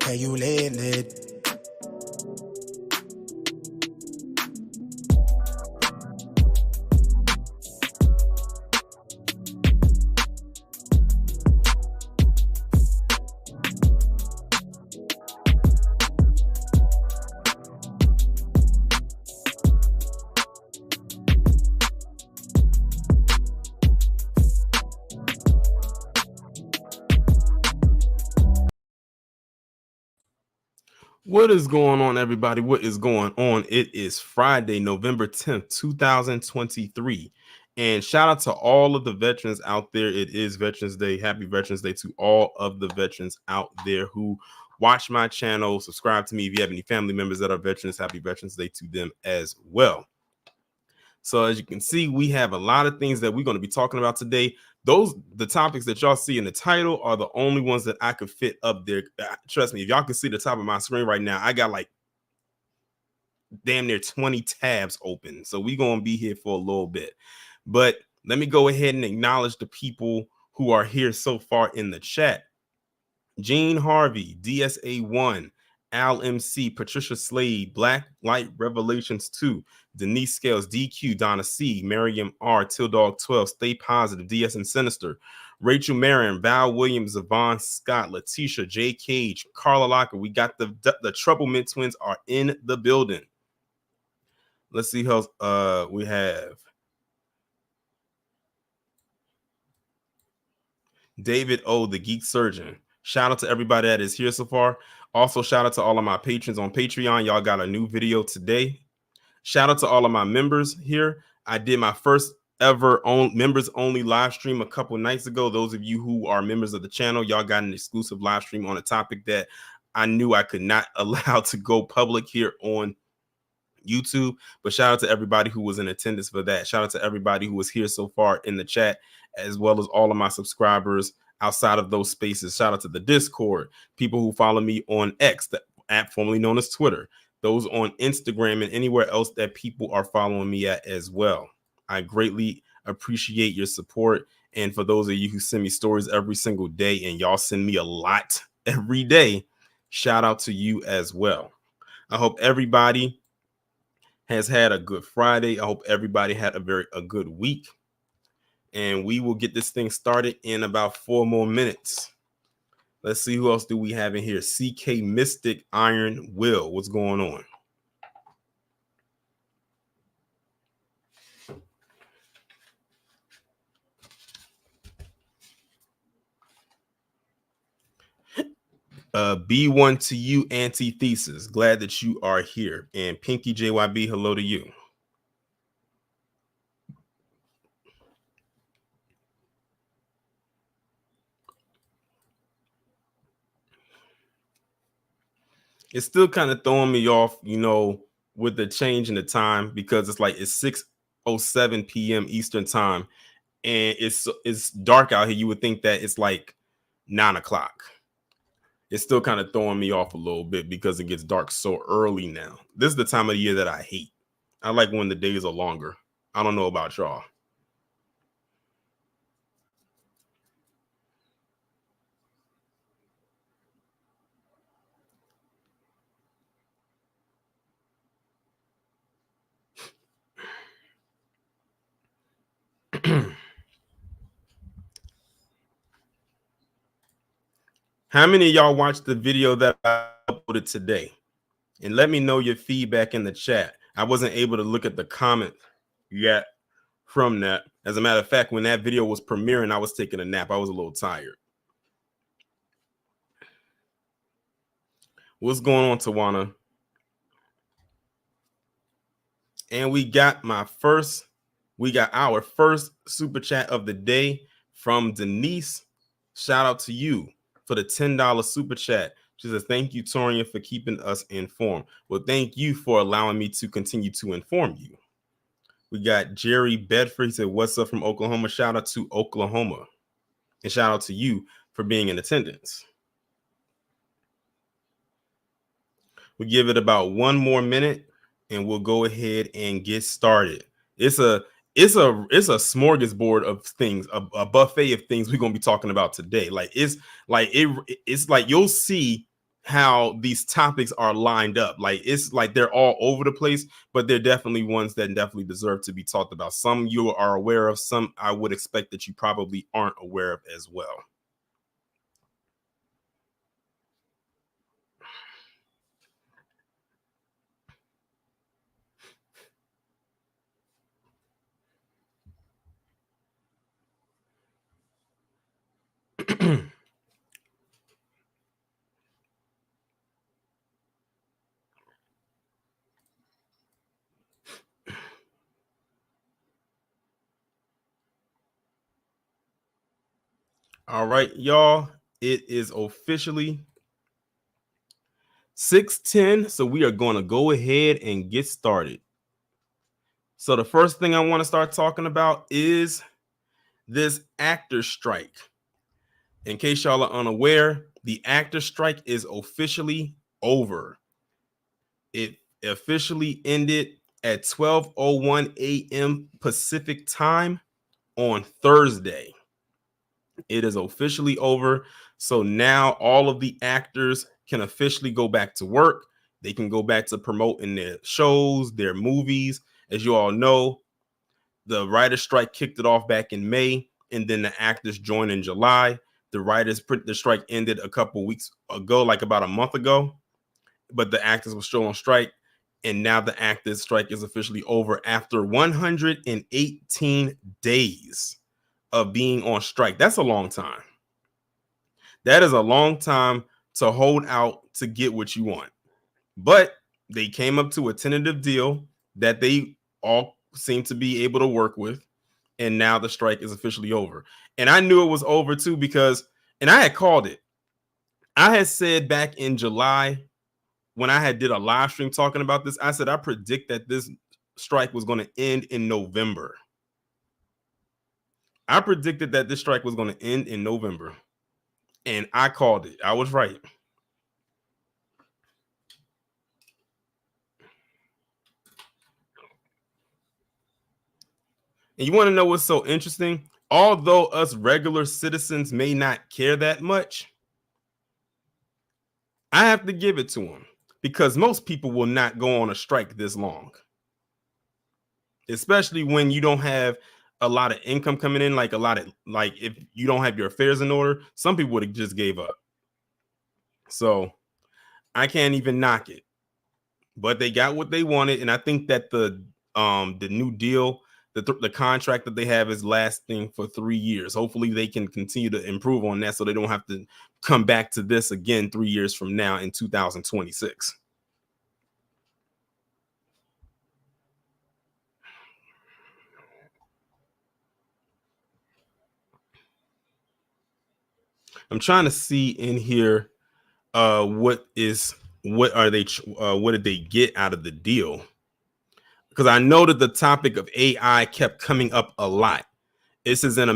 Can you let it? What is going on, everybody? What is going on? It is Friday, November 10th, 2023. And shout out to all of the veterans out there. It is Veterans Day. Happy Veterans Day to all of the veterans out there who watch my channel. Subscribe to me. If you have any family members that are veterans, happy Veterans Day to them as well. So as you can see, we have a lot of things that we're going to be talking about today. The topics that y'all see in the title are the only ones that I could fit up there. Trust me, if y'all can see the top of my screen right now, I got like damn near 20 tabs open. So we're going to be here for a little bit. But let me go ahead and acknowledge the people who are here so far in the chat. Gene Harvey, DSA1, Al MC, Patricia Slade, Black Light Revelations 2, Denise Scales, DQ, Donna C, Miriam R, Tildog 12, Stay Positive, DS and Sinister, Rachel Marion, Val Williams, Yvonne Scott, Letitia, J Cage, Carla Locker. We got the Trouble Mint twins are in the building. Let's see how we have David O, the Geek Surgeon. Shout out to everybody that is here so far. Also, shout out to all of my patrons on Patreon. Y'all got a new video today. Shout out to all of my members here. I did my first ever members only live stream a couple nights ago. Those of you who are members of the channel, y'all got an exclusive live stream on a topic that I knew I could not allow to go public here on YouTube. But shout out to everybody who was in attendance for that. Shout out to everybody who was here so far in the chat, as well as all of my subscribers outside of those spaces. Shout out to the Discord, people who follow me on X, the app formerly known as Twitter, those on Instagram, and anywhere else that people are following me at as well. I greatly appreciate your support. And for those of you who send me stories every single day, and y'all send me a lot every day, shout out to you as well. I hope everybody has had a good Friday. I hope everybody had a good week. And we will get this thing started in about 4 more minutes. Let's see who else do we have in here. CK Mystic Iron Will. What's going on? B1 to you, antithesis. Glad that you are here. And Pinky JYB, hello to you. It's still kind of throwing me off, you know, with the change in the time, because it's like it's 6:07 p.m. Eastern time, and it's dark out here. You would think that it's like 9 o'clock. It's still kind of throwing me off a little bit because it gets dark so early now. This is the time of the year that I hate. I like when the days are longer. I don't know about y'all. How many of y'all watched the video that I uploaded today? And let me know your feedback in the chat. I wasn't able to look at the comment yet from that. As a matter of fact, when that video was premiering, I was taking a nap. I was a little tired. What's going on, Tawana? And we got our first super chat of the day from Denise. Shout out to you for the $10 super chat. She says, thank you, Torian, for keeping us informed. Well, thank you for allowing me to continue to inform you. We got Jerry Bedford. He said, what's up from Oklahoma? Shout out to Oklahoma. And shout out to you for being in attendance. We give it about 1 more minute and we'll go ahead and get started. It's a smorgasbord of things, a buffet of things we're gonna be talking about today. It's like you'll see how these topics are lined up. Like it's like they're all over the place, but they're definitely ones that definitely deserve to be talked about. Some you are aware of, some I would expect that you probably aren't aware of as well. All right, y'all, it is officially 6:10, so we are going to go ahead and get started. So the first thing I want to start talking about is this actor strike. In case y'all are unaware, the actor strike is officially over. It officially ended at 12:01 a.m. Pacific time on Thursday. It is officially over. So now all of the actors can officially go back to work. They can go back to promoting their shows, their movies. As you all know, the writer's strike kicked it off back in May, and then the actors joined in July. The strike ended a couple weeks ago, like about a month ago, but the actors were still on strike. And now the actors strike is officially over after 118 days of being on strike. That's a long time. That is a long time to hold out to get what you want. But they came up to a tentative deal that they all seem to be able to work with. And now the strike is officially over. And I knew it was over too because, and I had called it. I had said back in July when I had did a live stream talking about this, I said I predict that this strike was going to end in November. I predicted that this strike was going to end in November. And I called it. I was right. And you want to know what's so interesting? Although us regular citizens may not care that much, I have to give it to them because most people will not go on a strike this long, especially when you don't have a lot of income coming in, like if you don't have your affairs in order. Some people would have just gave up. So I can't even knock it, but they got what they wanted. And I think that the new deal, the contract that they have is lasting for 3 years. Hopefully they can continue to improve on that so they don't have to come back to this again 3 years from now in 2026. I'm trying to see in here what did they get out of the deal? Because I know that the topic of AI kept coming up a lot. It says in a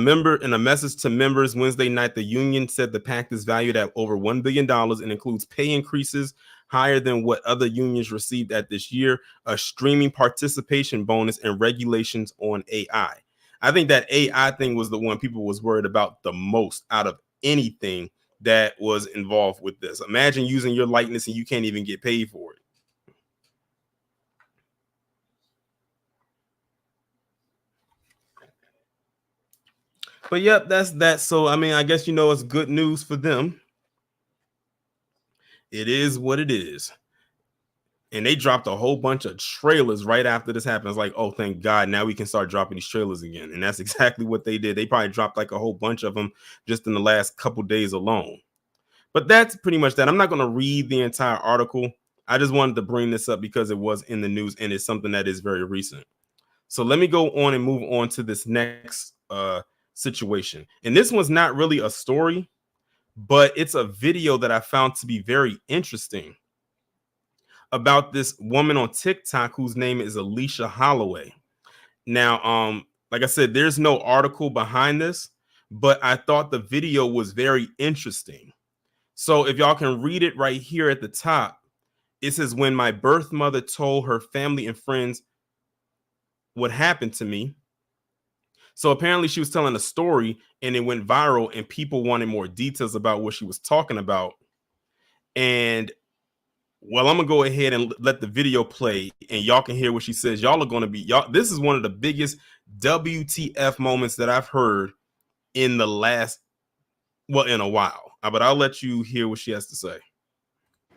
message to members Wednesday night, the union said the pact is valued at over $1 billion and includes pay increases higher than what other unions received at this year, a streaming participation bonus, and regulations on AI. I think that AI thing was the one people was worried about the most out of anything that was involved with this. Imagine using your likeness and you can't even get paid for it. But yep, that's that. So I mean, I guess it's good news for them. It is what it is. And they dropped a whole bunch of trailers right after this happened. It's like, oh, thank God, now we can start dropping these trailers again. And that's exactly what they did. They probably dropped like a whole bunch of them just in the last couple days alone. But that's pretty much that. I'm not going to read the entire article. I just wanted to bring this up because it was in the news and it's something that is very recent. So let me go on and move on to this next situation. And this one's not really a story, but it's a video that I found to be very interesting about this woman on TikTok whose name is Alicia Holloway. Now, like I said, there's no article behind this, but I thought the video was very interesting. So if y'all can read it right here at the top, it says, when my birth mother told her family and friends what happened to me. So apparently she was telling a story and it went viral and people wanted more details about what she was talking about. And well, I'm gonna go ahead and let the video play and y'all can hear what she says. Y'all are gonna be this is one of the biggest WTF moments that I've heard in the last in a while. But I'll let you hear what she has to say.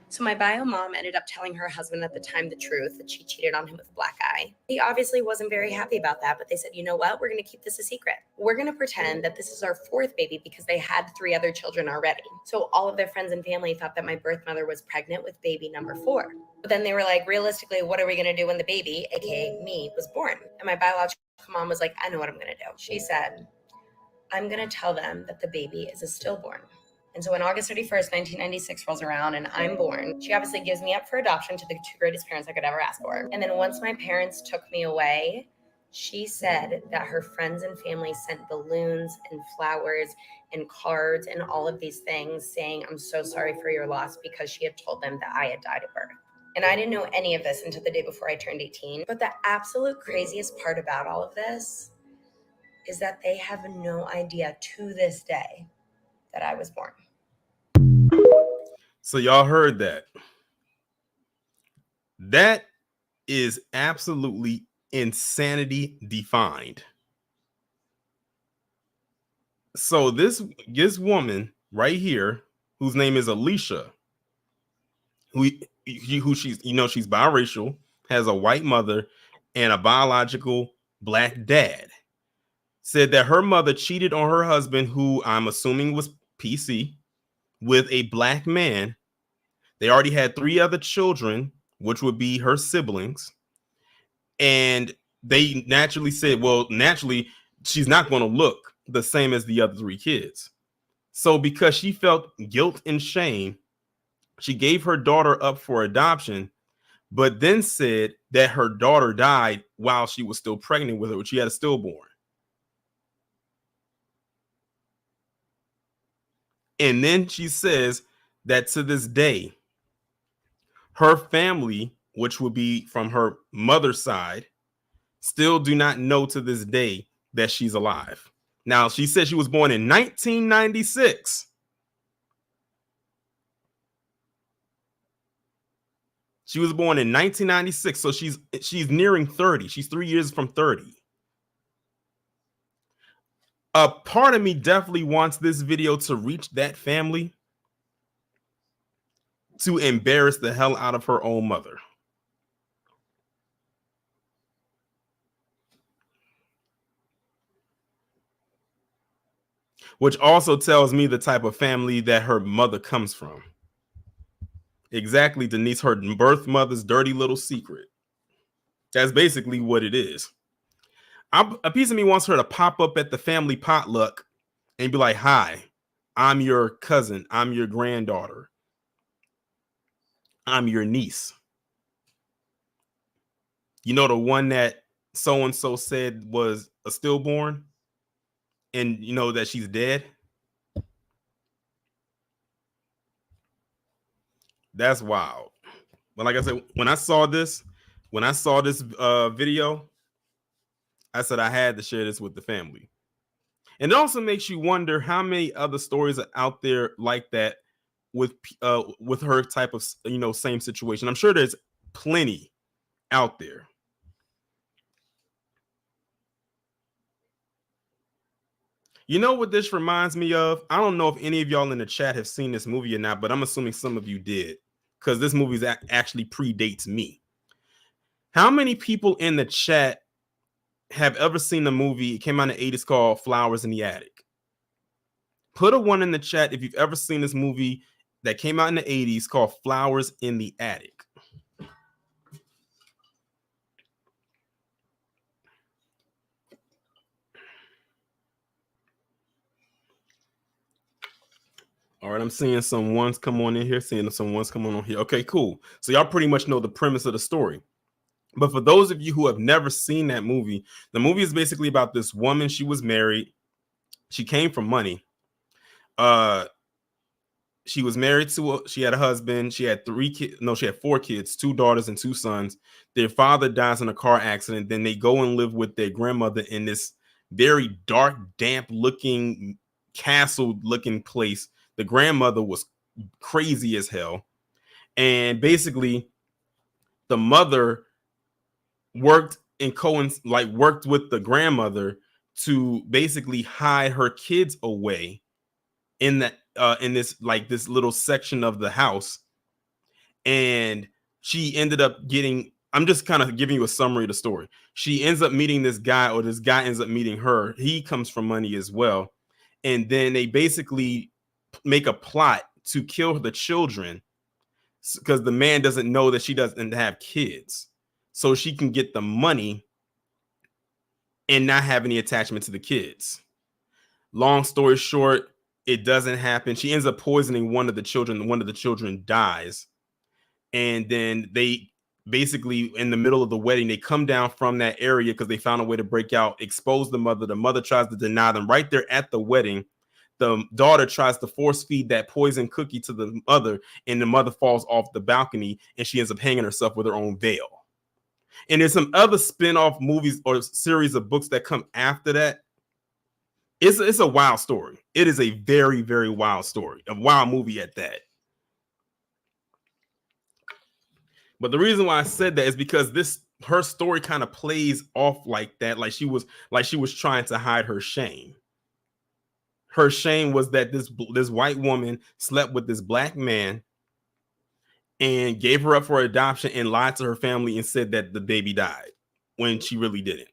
So my bio mom ended up telling her husband at the time the truth, that she cheated on him with a black guy. He obviously wasn't very happy about that, but they said, you know what? We're going to keep this a secret. We're going to pretend that this is our fourth baby because they had 3 other children already. So all of their friends and family thought that my birth mother was pregnant with baby number 4. But then they were like, realistically, what are we going to do when the baby, aka me, was born? And my biological mom was like, I know what I'm going to do. She said, I'm going to tell them that the baby is a stillborn. And so when August 31st, 1996 rolls around and I'm born, she obviously gives me up for adoption to the 2 greatest parents I could ever ask for. And then once my parents took me away, she said that her friends and family sent balloons and flowers and cards and all of these things saying, I'm so sorry for your loss, because she had told them that I had died at birth. And I didn't know any of this until the day before I turned 18. But the absolute craziest part about all of this is that they have no idea to this day that I was born. So y'all heard that. That is absolutely insanity defined. So this woman right here, whose name is Alicia, who she's she's biracial, has a white mother and a biological black dad, said that her mother cheated on her husband, who I'm assuming was PC, with a black man. They already had 3 other children, which would be her siblings. And they naturally said, well, naturally, she's not going to look the same as the other 3 kids. So because she felt guilt and shame, she gave her daughter up for adoption, but then said that her daughter died while she was still pregnant with her, which she had a stillborn. And then she says that to this day, her family, which would be from her mother's side, still do not know to this day that she's alive. Now, she said she was born in 1996. She was born in 1996, so she's nearing 30. She's 3 years from 30. A part of me definitely wants this video to reach that family to embarrass the hell out of her own mother. which also tells me the type of family that her mother comes from. Exactly, Denise, her birth mother's dirty little secret. That's basically what it is. A piece of me wants her to pop up at the family potluck and be like, hi, I'm your cousin. I'm your granddaughter. I'm your niece. You know, the one that so-and-so said was a stillborn and you know that she's dead. That's wild. But like I said, when I saw this video, I said I had to share this with the family. And it also makes you wonder how many other stories are out there like that with her type of, you know, same situation. I'm sure there's plenty out there. You know what this reminds me of? I don't know if any of y'all in the chat have seen this movie or not, but I'm assuming some of you did, because this movie actually predates me. How many people in the chat have ever seen the movie? It came out in the 80s called Flowers in the Attic. Put a 1 in the chat if you've ever seen this movie that came out in the 80s called Flowers in the Attic. All right, I'm seeing some ones come on in here, seeing some ones come on here. Okay, cool. So y'all pretty much know the premise of the story. But for those of you who have never seen that movie, the movie is basically about this woman. She was married. She came from money. She was married she had a husband. She had 3 kids. No, she had 4 kids, 2 daughters and 2 sons. Their father dies in a car accident. Then they go and live with their grandmother in this very dark, damp looking castle looking place. The grandmother was crazy as hell. And basically the mother worked with the grandmother to basically hide her kids away in this little section of the house. And she ended up getting, I'm just kind of giving you a summary of the story. She ends up meeting this guy, or this guy ends up meeting her. He comes from money as well. And then they basically make a plot to kill the children because the man doesn't know that she doesn't have kids, so she can get the money and not have any attachment to the kids. Long story short, it doesn't happen. She ends up poisoning one of the children. One of the children dies. And then they basically, in the middle of the wedding, they come down from that area because they found a way to break out, expose the mother. The mother tries to deny them right there at the wedding. The daughter tries to force feed that poison cookie to the mother, and the mother falls off the balcony and she ends up hanging herself with her own veil. And there's some other spin-off movies or series of books that come after that. It's a wild story. It is a very, very wild story, a wild movie at that. But the reason why I said that is because her story kind of plays off like that, like she was trying to hide her shame. Her shame was that this white woman slept with this black man and gave her up for adoption and lied to her family and said that the baby died when she really didn't.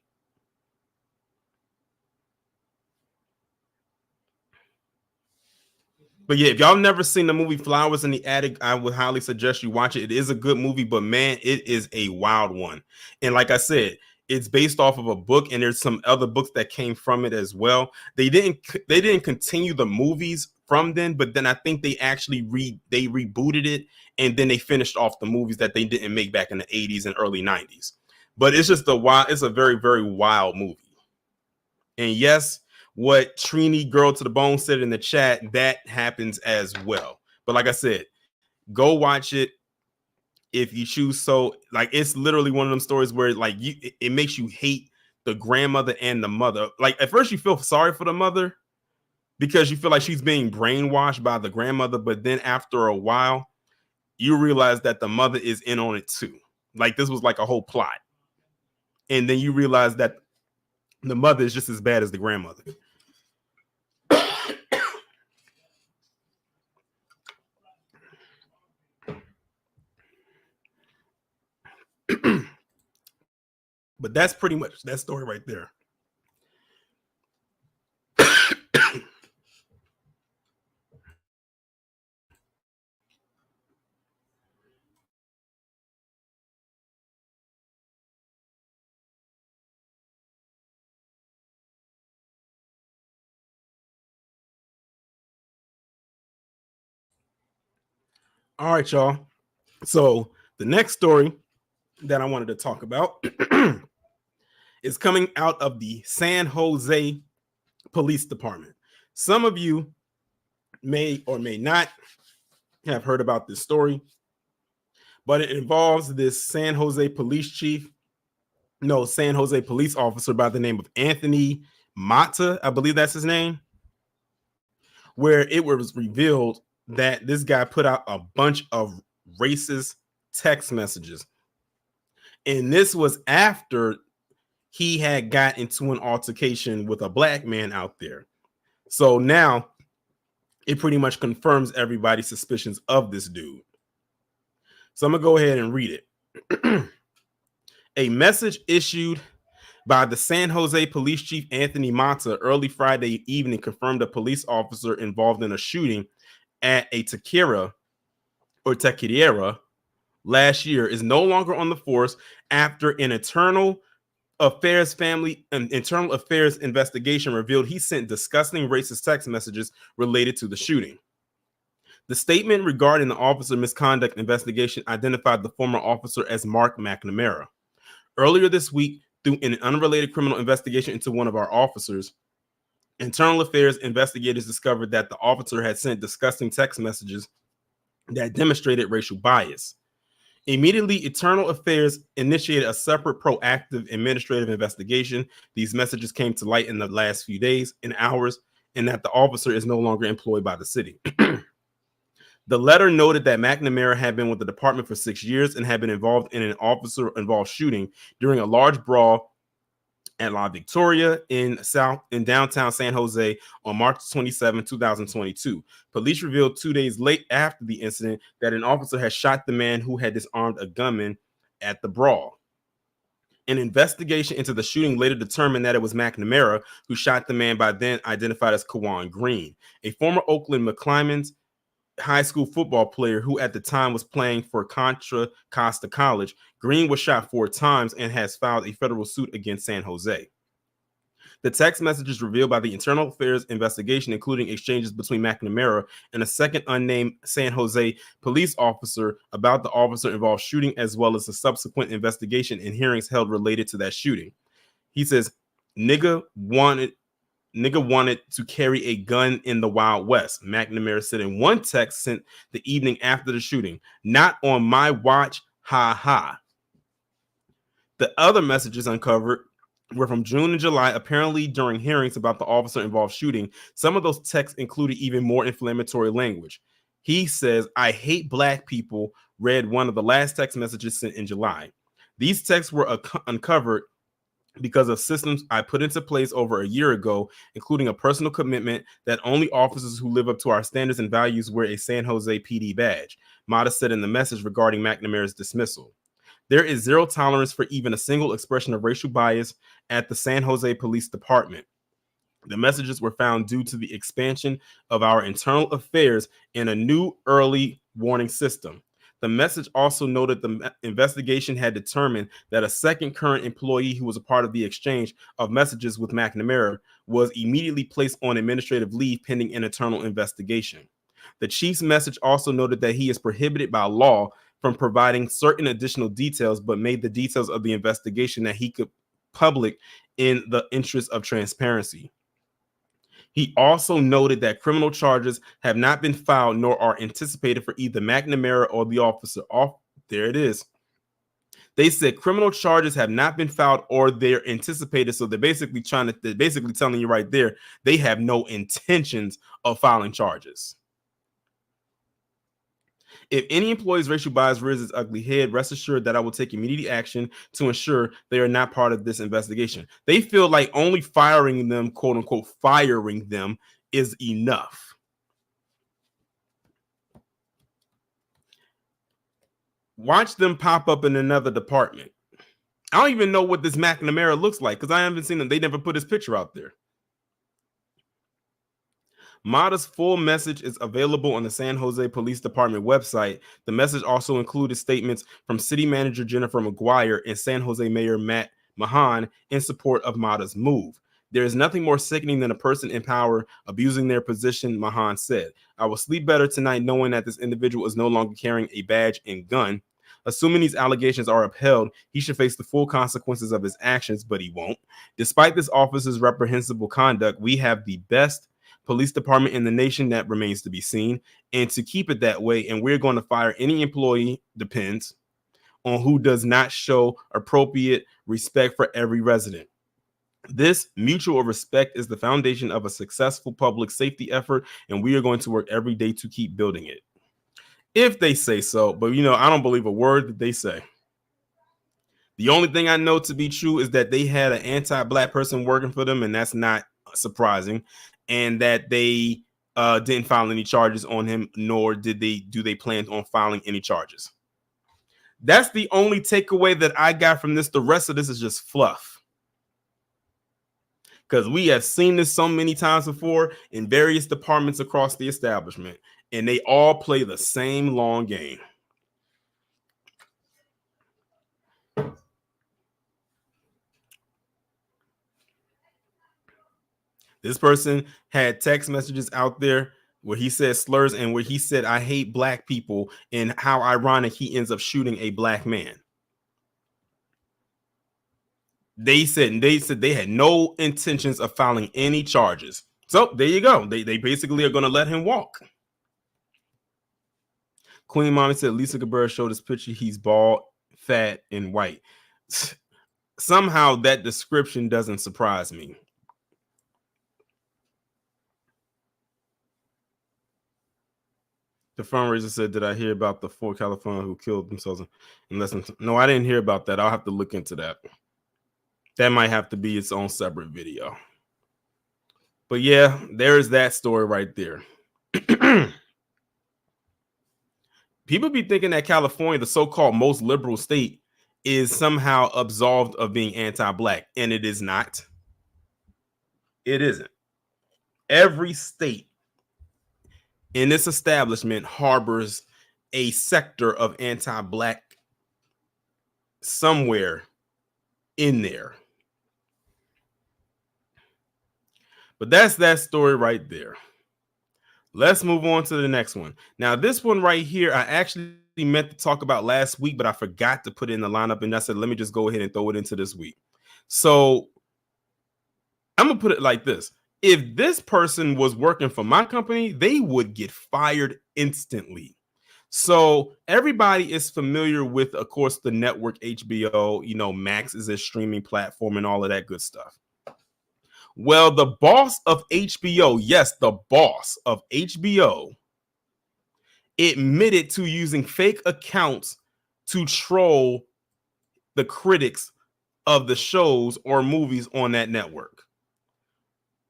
But yeah, if y'all never seen the movie Flowers in the Attic, I would highly suggest you watch it. It is a good movie, but man, it is a wild one. And like I said, it's based off of a book, and there's some other books that came from it as well. They didn't continue the movies from then, but then I think they actually rebooted it, and then they finished off the movies that they didn't make back in the 80s and early 90s. But it's just it's a very, very wild movie. And yes, what Trini Girl to the Bone said in the chat, that happens as well. But like I said, go watch it if you choose. So like, it's literally one of them stories where like it makes you hate the grandmother and the mother. Like at first you feel sorry for the mother because you feel like she's being brainwashed by the grandmother, but then after a while you realize that the mother is in on it too. Like this was like a whole plot. And then you realize that the mother is just as bad as the grandmother. But that's pretty much that story right there. All right, y'all. So the next story that I wanted to talk about is coming out of the San Jose Police Department. Some of you may or may not have heard about this story, but it involves this San Jose police officer by the name of Anthony Mata, I believe that's his name, where it was revealed that this guy put out a bunch of racist text messages. And this was after he had got into an altercation with a black man out there. So now it pretty much confirms everybody's suspicions of this dude. So I'm going to go ahead and read it. A message issued by the San Jose Police Chief Anthony Mata early Friday evening confirmed a police officer involved in a shooting at a taqueria last year is no longer on the force after an internal affairs investigation revealed he sent disgusting racist text messages related to the shooting. The statement regarding the officer misconduct investigation identified the former officer as Mark McNamara. Earlier this week, through an unrelated criminal investigation into one of our officers, internal affairs investigators discovered that the officer had sent disgusting text messages that demonstrated racial bias. Immediately, Internal Affairs initiated a separate proactive administrative investigation. These messages came to light in the last few days and hours, and that the officer is no longer employed by the city. The letter noted that McNamara had been with the department for 6 years and had been involved in an officer-involved shooting during a large brawl at La Victoria in downtown San Jose on March 27, 2022. Police revealed 2 days late after the incident that an officer had shot the man who had disarmed a gunman at the brawl. An investigation into the shooting later determined that it was McNamara who shot the man by then identified as Kawan Green, a former Oakland McClain high school football player who at the time was playing for Contra Costa College. Green was shot 4 times and has filed a federal suit against San Jose. The text messages revealed by the Internal Affairs investigation, including exchanges between McNamara and a second unnamed San Jose police officer about the officer-involved shooting, as well as the subsequent investigation and hearings held related to that shooting. He says, nigga wanted to carry a gun in the Wild West. McNamara said in one text sent the evening after the shooting, not on my watch, ha ha. The other messages uncovered were from June and July, apparently during hearings about the officer-involved shooting. Some of those texts included even more inflammatory language. He says, I hate black people, read one of the last text messages sent in July. These texts were uncovered because of systems I put into place over a year ago, including a personal commitment that only officers who live up to our standards and values wear a San Jose PD badge, Mata said in the message regarding McNamara's dismissal. There is zero tolerance for even a single expression of racial bias at the San Jose Police Department. The messages were found due to the expansion of our internal affairs and a new early warning system. The message also noted the investigation had determined that a second current employee who was a part of the exchange of messages with McNamara was immediately placed on administrative leave pending an internal investigation. The chief's message also noted that he is prohibited by law from providing certain additional details, but made the details of the investigation that he could public in the interest of transparency. He also noted that criminal charges have not been filed nor are anticipated for either McNamara or the officer. There it is. They said criminal charges have not been filed or they're anticipated. So they're basically telling you right there, they have no intentions of filing charges. If any employee's racial bias rears its ugly head, rest assured that I will take immediate action to ensure they are not part of this investigation. They feel like only firing them, quote unquote, firing them is enough. Watch them pop up in another department. I don't even know what this McNamara looks like because I haven't seen them. They never put his picture out there. Mata's full message is available on the San Jose Police Department website. The message also included statements from City Manager Jennifer McGuire and San Jose Mayor Matt Mahan in support of Mata's move. There is nothing more sickening than a person in power abusing their position, Mahan said. I will sleep better tonight knowing that this individual is no longer carrying a badge and gun. Assuming these allegations are upheld, he should face the full consequences of his actions, but he won't. Despite this officer's reprehensible conduct, we have the best police department in the nation. That remains to be seen, and to keep it that way, and we're going to fire any employee, depends on who does not show appropriate respect for every resident. This mutual respect is the foundation of a successful public safety effort, and we are going to work every day to keep building it. If they say so, but I don't believe a word that they say. The only thing I know to be true is that they had an anti-black person working for them, and that's not surprising, and that they didn't file any charges on him, nor do they plan on filing any charges. That's the only takeaway that I got from this. The rest of this is just fluff, because we have seen this so many times before in various departments across the establishment, and they all play the same long game. This person had text messages out there where he said slurs and where he said, I hate black people, and how ironic he ends up shooting a black man. They said they had no intentions of filing any charges. So there you go. They basically are going to let him walk. Queen Mommy said Lisa Cabrera showed this picture. He's bald, fat, and white. Somehow that description doesn't surprise me. The fundraiser said, did I hear about the 4 California who killed themselves in less than No, I didn't hear about that. I'll have to look into that. That might have to be its own separate video. But yeah, there's that story right there. People be thinking that California, the so-called most liberal state, is somehow absolved of being anti-black, and it is not. It isn't. Every state in this establishment harbors a sector of anti-black somewhere in there. But that's that story right there. Let's move on to the next one. Now, this one right here, I actually meant to talk about last week, but I forgot to put it in the lineup, and I said, let me just go ahead and throw it into this week. So I'm going to put it like this. If this person was working for my company, they would get fired instantly. So everybody is familiar with, of course, the network HBO. Max is a streaming platform and all of that good stuff. Well, the boss of HBO, yes, the boss of HBO, admitted to using fake accounts to troll the critics of the shows or movies on that network.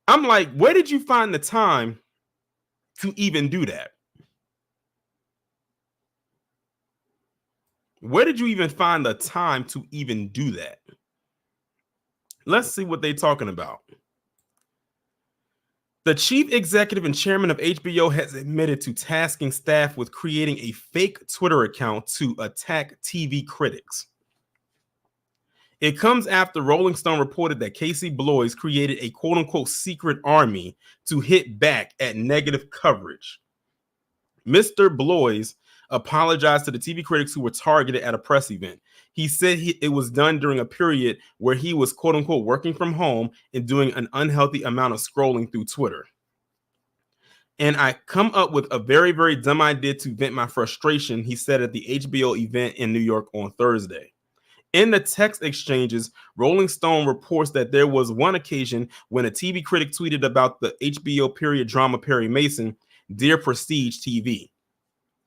I'm like, where did you find the time to even do that? Where did you even find the time to even do that? Let's see what they're talking about. The chief executive and chairman of HBO has admitted to tasking staff with creating a fake Twitter account to attack TV critics. It comes after Rolling Stone reported that Casey Bloys created a quote-unquote secret army to hit back at negative coverage. Mr. Bloys apologized to the TV critics who were targeted at a press event. He said it was done during a period where he was quote-unquote working from home and doing an unhealthy amount of scrolling through Twitter. And I come up with a very, very dumb idea to vent my frustration, he said at the HBO event in New York on Thursday. In the text exchanges, Rolling Stone reports that there was one occasion when a TV critic tweeted about the HBO period drama Perry Mason, Dear Prestige TV.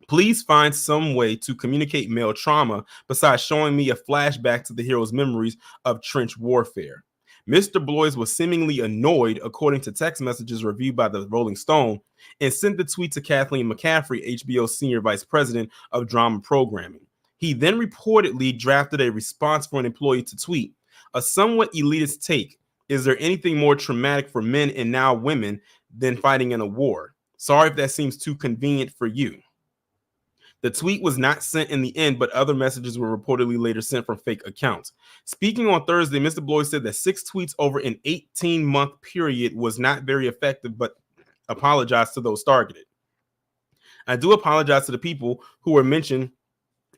Please find some way to communicate male trauma besides showing me a flashback to the hero's memories of trench warfare. Mr. Bloys was seemingly annoyed, according to text messages reviewed by the Rolling Stone, and sent the tweet to Kathleen McCaffrey, HBO's senior vice president of drama programming. He then reportedly drafted a response for an employee to tweet, a somewhat elitist take. Is there anything more traumatic for men and now women than fighting in a war? Sorry if that seems too convenient for you. The tweet was not sent in the end, but other messages were reportedly later sent from fake accounts. Speaking on Thursday, Mr. Bloys said that 6 tweets over an 18-month period was not very effective, but apologized to those targeted. I do apologize to the people who were mentioned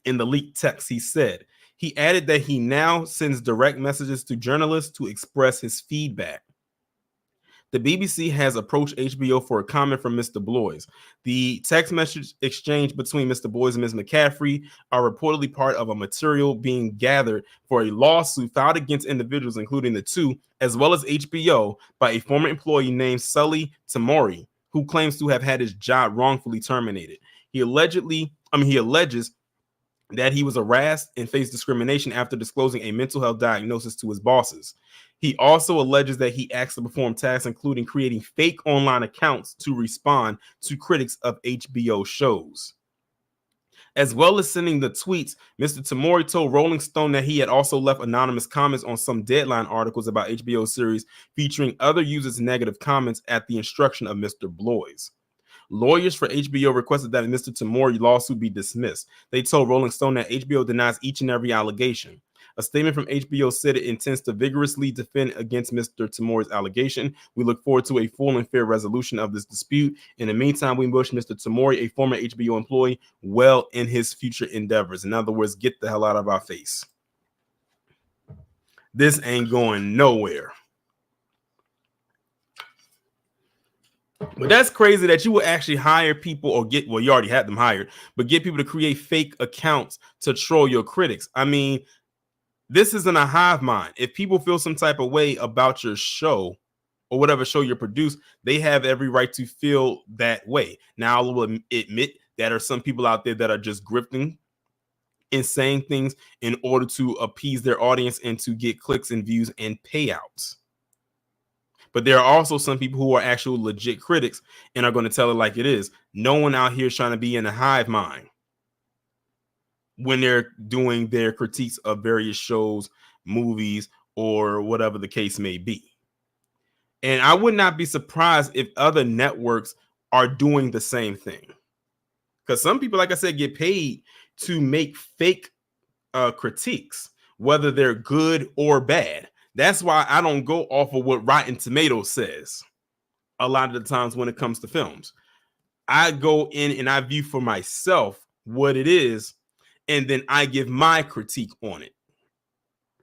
in the leaked text, he said. He added that he now sends direct messages to journalists to express his feedback. The BBC has approached HBO for a comment from Mr. Bloys. The text message exchange between Mr. Bloys and Ms. McCaffrey are reportedly part of a material being gathered for a lawsuit filed against individuals, including the two, as well as HBO, by a former employee named Sully Tamori, who claims to have had his job wrongfully terminated. He alleges that he was harassed and faced discrimination after disclosing a mental health diagnosis to his bosses. He also alleges that he asked to perform tasks including creating fake online accounts to respond to critics of HBO shows. As well as sending the tweets, Mr. Tamori told Rolling Stone that he had also left anonymous comments on some Deadline articles about HBO series featuring other users' negative comments at the instruction of Mr. Bloys. Lawyers for HBO requested that Mr. Tamori lawsuit be dismissed. They told Rolling Stone that HBO denies each and every allegation. A statement from HBO said it intends to vigorously defend against Mr. Tamori's allegation. We look forward to a full and fair resolution of this dispute. In the meantime, we wish Mr. Tamori, a former HBO employee, well in his future endeavors. In other words, get the hell out of our face. This ain't going nowhere. But that's crazy that you will actually hire people or you already had them hired, but get people to create fake accounts to troll your critics. I mean, this isn't a hive mind. If people feel some type of way about your show or whatever show you produce, they have every right to feel that way. Now, I will admit that there are some people out there that are just grifting and saying things in order to appease their audience and to get clicks and views and payouts. But there are also some people who are actual legit critics and are going to tell it like it is. No one out here is trying to be in a hive mind when they're doing their critiques of various shows, movies, or whatever the case may be. And I would not be surprised if other networks are doing the same thing. Because some people, like I said, get paid to make fake critiques, whether they're good or bad. That's why I don't go off of what Rotten Tomatoes says a lot of the times when it comes to films. I go in and I view for myself what it is, and then I give my critique on it.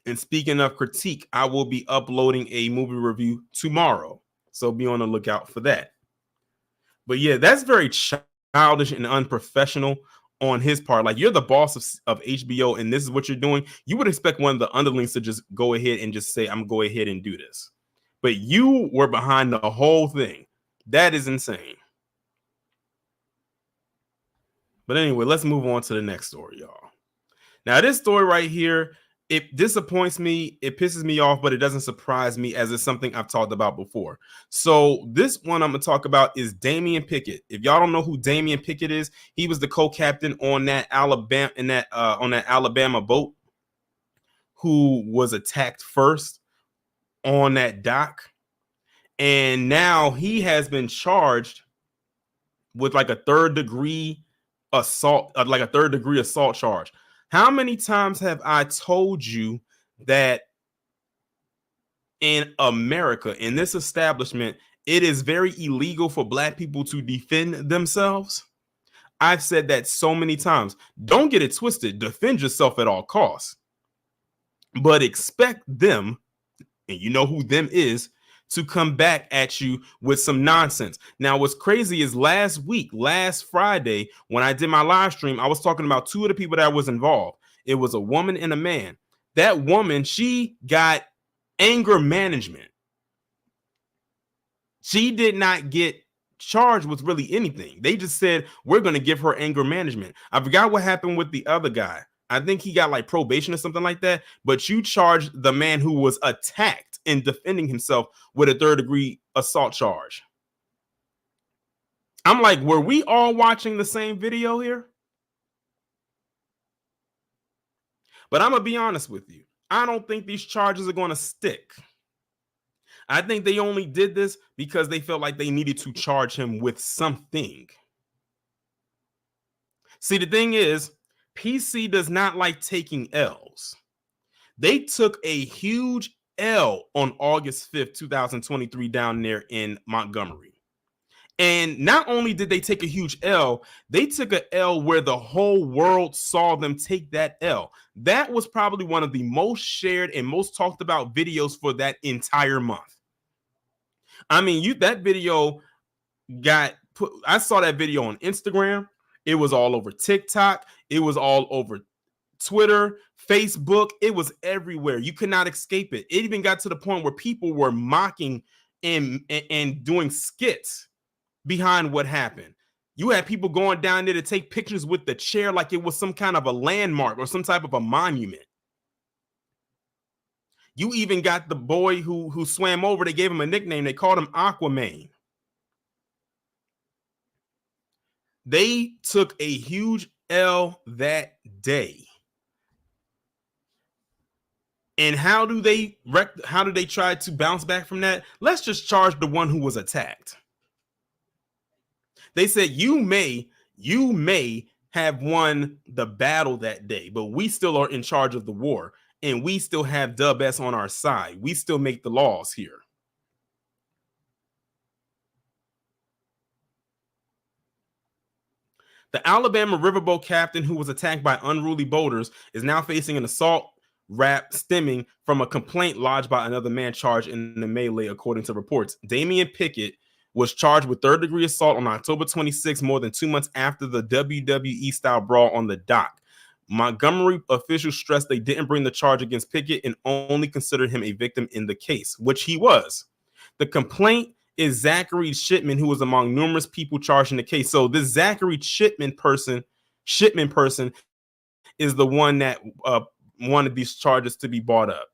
And speaking of critique, I will be uploading a movie review tomorrow, so be on the lookout for that. But yeah, that's very childish and unprofessional on his part. Like, you're the boss of HBO and this is what you're doing. You would expect one of the underlings to just go ahead and just say, I'm going to go ahead and do this. But you were behind the whole thing. That is insane. But anyway, let's move on to the next story, y'all. Now, this story right here, it disappoints me, it pisses me off, but it doesn't surprise me as it's something I've talked about before. So this one I'm going to talk about is Damien Pickett. If y'all don't know who Damien Pickett is, he was the co-captain on that Alabama boat who was attacked first on that dock. And now he has been charged with like a third degree assault charge. How many times have I told you that in America, in this establishment, it is very illegal for Black people to defend themselves? I've said that so many times. Don't get it twisted. Defend yourself at all costs. But expect them, and you know who them is, to come back at you with some nonsense. Now, what's crazy is last Friday, when I did my live stream, I was talking about two of the people that was involved. It was a woman and a man. That woman, she got anger management. She did not get charged with really anything. They just said, we're going to give her anger management. I forgot what happened with the other guy. I think he got like probation or something like that. But you charged the man who was attacked in defending himself with a third degree assault charge. I'm like, were we all watching the same video here? But I'm going to be honest with you. I don't think these charges are going to stick. I think they only did this because they felt like they needed to charge him with something. See, the thing is, PC does not like taking L's. They took a huge L on August 5th, 2023, down there in Montgomery. And not only did they take a huge L, they took a L where the whole world saw them take that L. That was probably one of the most shared and most talked about videos for that entire month. I mean, that video got put. I saw that video on Instagram. It was all over TikTok. It was all over Twitter, Facebook. It was everywhere. You could not escape it. It even got to the point where people were mocking and doing skits behind what happened. You had people going down there to take pictures with the chair like it was some kind of a landmark or some type of a monument. You even got the boy who swam over. They gave him a nickname. They called him Aquaman. They took a huge L that day. And how do they try to bounce back from that? Let's just charge the one who was attacked. They said you may have won the battle that day, but we still are in charge of the war, and we still have Dub S on our side. We still make the laws here. The Alabama riverboat captain who was attacked by unruly boaters is now facing an assault rap stemming from a complaint lodged by another man charged in the melee, according to reports. Damien Pickett was charged with third-degree assault on October 26, more than 2 months after the WWE-style brawl on the dock. Montgomery officials stressed they didn't bring the charge against Pickett and only considered him a victim in the case, which he was. The complaint is Zachary Shipman, who was among numerous people charged in the case. So this Zachary Shipman person is the one that wanted these charges to be brought up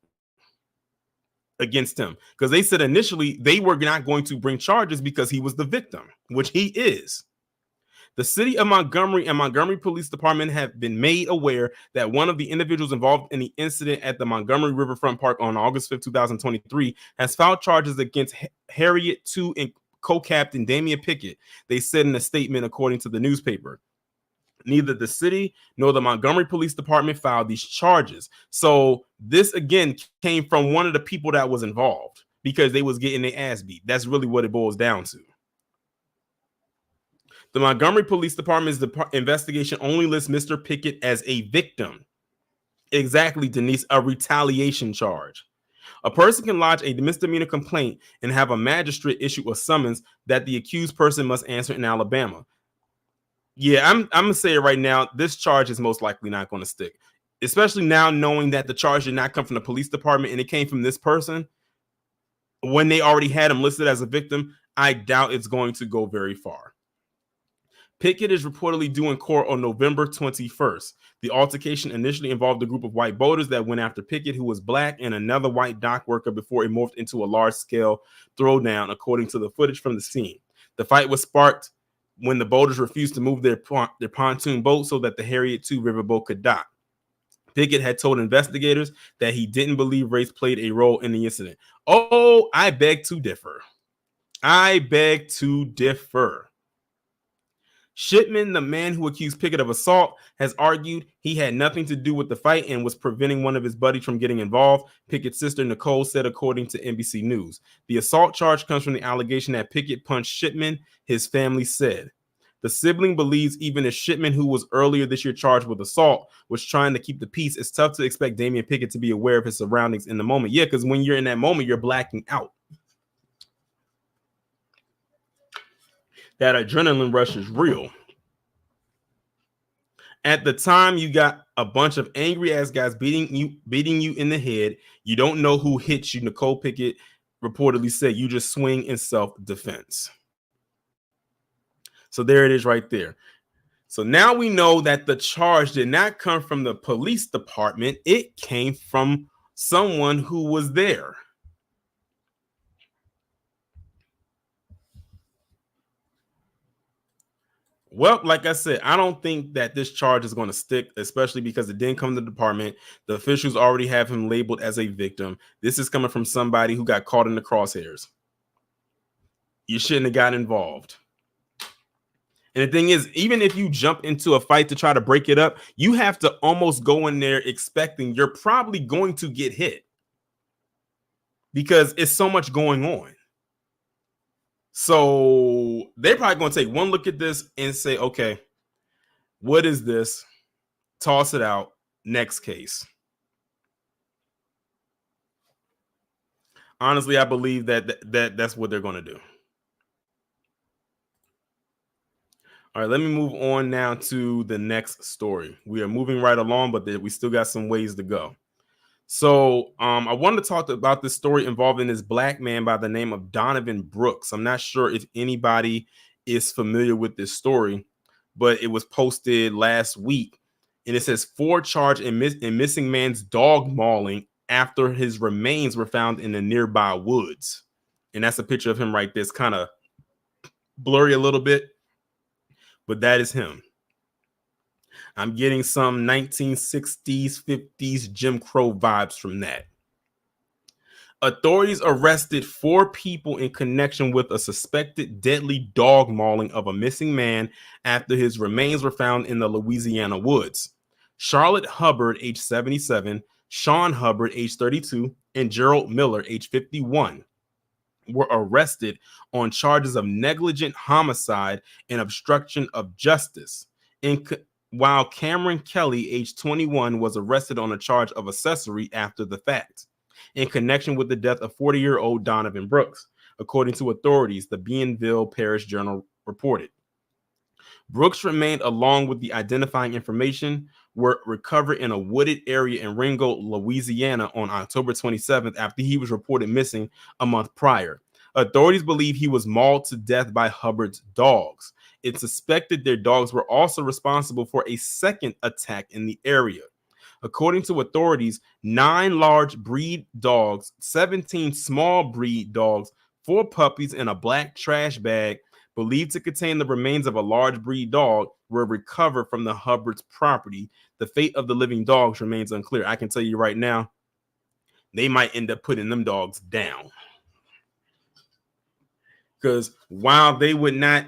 against him, because they said initially they were not going to bring charges because he was the victim, which he is. The city of Montgomery and Montgomery Police Department have been made aware that one of the individuals involved in the incident at the Montgomery Riverfront Park on August 5th, 2023, has filed charges against Harriet II and co-captain Damien Pickett, they said in a statement, according to the newspaper. Neither the city nor the Montgomery Police Department filed these charges. So this, again, came from one of the people that was involved because they was getting their ass beat. That's really what it boils down to. The Montgomery Police Department's investigation only lists Mr. Pickett as a victim. Exactly, Denise, a retaliation charge. A person can lodge a misdemeanor complaint and have a magistrate issue a summons that the accused person must answer in Alabama. Yeah, I'm gonna say it right now. This charge is most likely not going to stick, especially now knowing that the charge did not come from the police department and it came from this person. When they already had him listed as a victim, I doubt it's going to go very far. Pickett is reportedly due in court on November 21st. The altercation initially involved a group of white boaters that went after Pickett, who was black, and another white dock worker before it morphed into a large-scale throwdown, according to the footage from the scene. The fight was sparked when the boaters refused to move their pontoon boat so that the Harriet II riverboat could dock. Pickett had told investigators that he didn't believe race played a role in the incident. Oh, I beg to differ. I beg to differ. Shipman, the man who accused Pickett of assault, has argued he had nothing to do with the fight and was preventing one of his buddies from getting involved. Pickett's sister, Nicole, said, according to NBC News. The assault charge comes from the allegation that Pickett punched Shipman, his family said. The sibling believes even if Shipman, who was earlier this year charged with assault, was trying to keep the peace, it's tough to expect Damien Pickett to be aware of his surroundings in the moment. Yeah, because when you're in that moment, you're blacking out. That adrenaline rush is real. At the time, you got a bunch of angry ass guys beating you in the head. You don't know who hit you. Nicole Pickett reportedly said you just swing in self-defense. So there it is right there. So now we know that the charge did not come from the police department. It came from someone who was there. Well, like I said, I don't think that this charge is going to stick, especially because it didn't come to the department. The officials already have him labeled as a victim. This is coming from somebody who got caught in the crosshairs. You shouldn't have got involved. And the thing is, even if you jump into a fight to try to break it up, you have to almost go in there expecting you're probably going to get hit because it's so much going on. So they're probably going to take one look at this and say, okay, what is this? Toss it out. Next case. Honestly, I believe that's what they're going to do. All right, let me move on now to the next story. We are moving right along, but we still got some ways to go. So I wanted to talk about this story involving this black man by the name of Donovan Brooks. I'm not sure if anybody is familiar with this story, but it was posted last week. And it says 4 charged in missing man's dog mauling after his remains were found in the nearby woods. And that's a picture of him right there. It's kind of blurry a little bit, but that is him. I'm getting some 1960s, 50s Jim Crow vibes from that. Authorities arrested 4 people in connection with a suspected deadly dog mauling of a missing man after his remains were found in the Louisiana woods. Charlotte Hubbard, age 77, Sean Hubbard, age 32, and Gerald Miller, age 51, were arrested on charges of negligent homicide and obstruction of justice. While Cameron Kelly, age 21, was arrested on a charge of accessory after the fact in connection with the death of 40-year-old Donovan Brooks, according to authorities, the Bienville Parish Journal reported. Brooks remained, along with the identifying information, were recovered in a wooded area in Ringgold, Louisiana on October 27th after he was reported missing a month prior. Authorities believe he was mauled to death by Hubbard's dogs. It's suspected their dogs were also responsible for a second attack in the area. According to authorities, 9 large breed dogs, 17 small breed dogs, 4 puppies, and a black trash bag believed to contain the remains of a large breed dog were recovered from the Hubbard's property. The fate of the living dogs remains unclear. I can tell you right now, they might end up putting them dogs down. Because while they would not,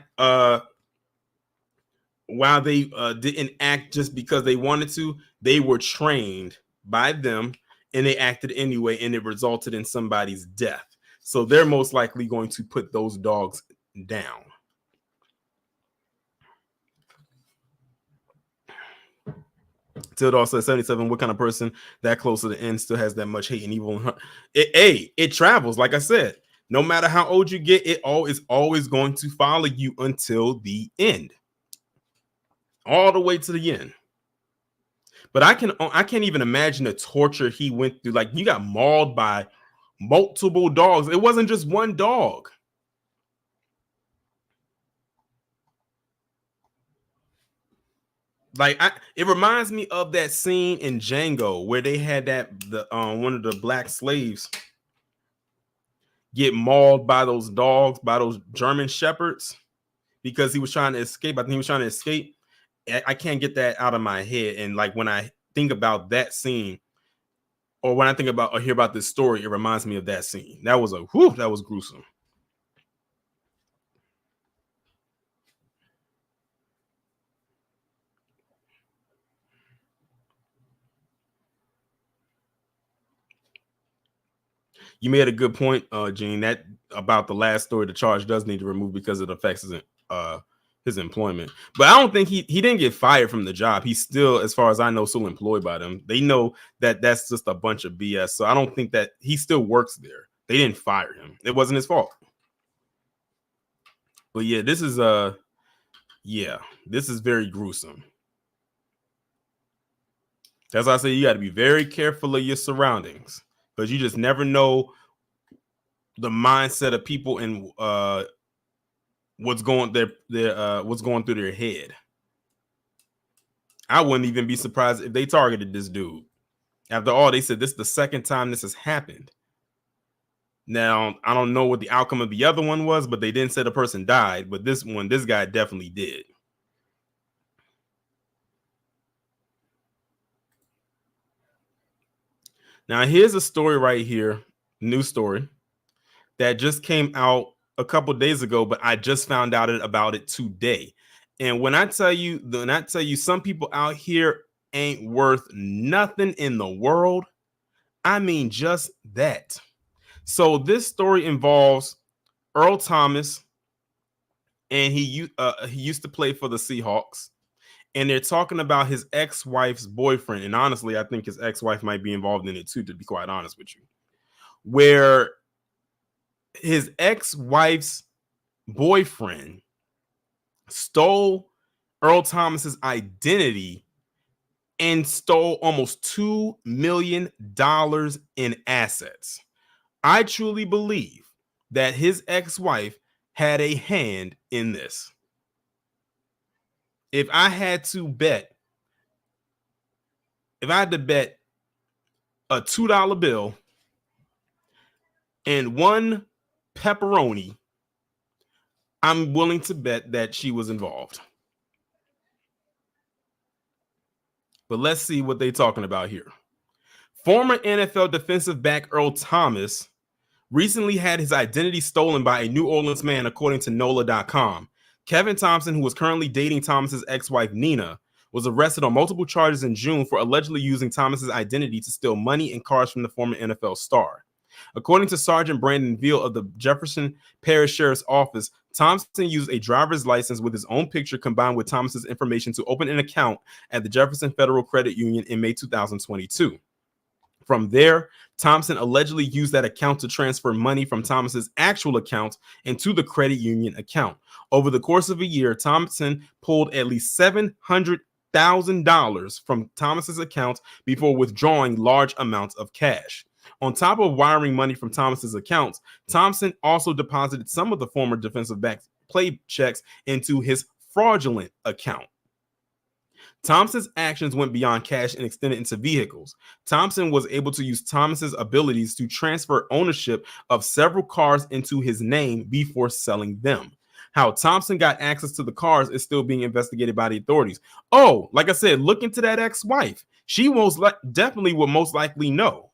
didn't act just because they wanted to, they were trained by them and they acted anyway, and it resulted in somebody's death. So they're most likely going to put those dogs down. Tildor says 77. What kind of person that close to the end still has that much hate and evil in her? It travels. Like I said, no matter how old you get, it is always going to follow you until the end, all the way to the end. But I can't even imagine the torture he went through. Like, you got mauled by multiple dogs. It wasn't just one dog. Like, it reminds me of that scene in Django where they had one of the black slaves get mauled by those dogs, by those German shepherds, because he was trying to escape. I think he was trying to escape. I can't get that out of my head. And like, when I think about that scene, or when I think about or hear about this story, it reminds me of that scene. That was that was gruesome. You made a good point, Gene, that about the last story. The charge does need to remove because it affects his employment. But I don't think he didn't get fired from the job. He's still, as far as I know, still employed by them. They know that that's just a bunch of BS. So I don't think that he still works there. They didn't fire him. It wasn't his fault. But yeah, this is very gruesome. That's why I say you got to be very careful of your surroundings, because you just never know the mindset of people and what's going through their head. I wouldn't even be surprised if they targeted this dude. After all, they said this is the second time this has happened. Now, I don't know what the outcome of the other one was, but they didn't say the person died. But this guy definitely did. Now, here's a story right here, new story, that just came out a couple days ago, but I just found out about it today. And when I tell you, some people out here ain't worth nothing in the world, I mean just that. So this story involves Earl Thomas, and he used to play for the Seahawks. And they're talking about his ex-wife's boyfriend. And honestly, I think his ex-wife might be involved in it too, to be quite honest with you. Where his ex-wife's boyfriend stole Earl Thomas's identity and stole almost $2 million in assets. I truly believe that his ex-wife had a hand in this. If I had to bet a $2 bill and one pepperoni, I'm willing to bet that she was involved. But let's see what they're talking about here. Former NFL defensive back Earl Thomas recently had his identity stolen by a New Orleans man, according to NOLA.com. Kevin Thompson, who was currently dating Thomas's ex-wife Nina, was arrested on multiple charges in June for allegedly using Thomas's identity to steal money and cars from the former NFL star. According to Sergeant Brandon Veal of the Jefferson Parish Sheriff's Office, Thompson used a driver's license with his own picture combined with Thomas's information to open an account at the Jefferson Federal Credit Union in May 2022. From there, Thompson allegedly used that account to transfer money from Thomas's actual account into the credit union account. Over the course of a year, Thompson pulled at least $700,000 from Thomas's account before withdrawing large amounts of cash. On top of wiring money from Thomas's accounts, Thompson also deposited some of the former defensive back's play checks into his fraudulent account. Thompson's actions went beyond cash and extended into vehicles. Thompson was able to use Thomas's abilities to transfer ownership of several cars into his name before selling them. How Thompson got access to the cars is still being investigated by the authorities. Oh, like I said, look into that ex-wife. She definitely would most likely know.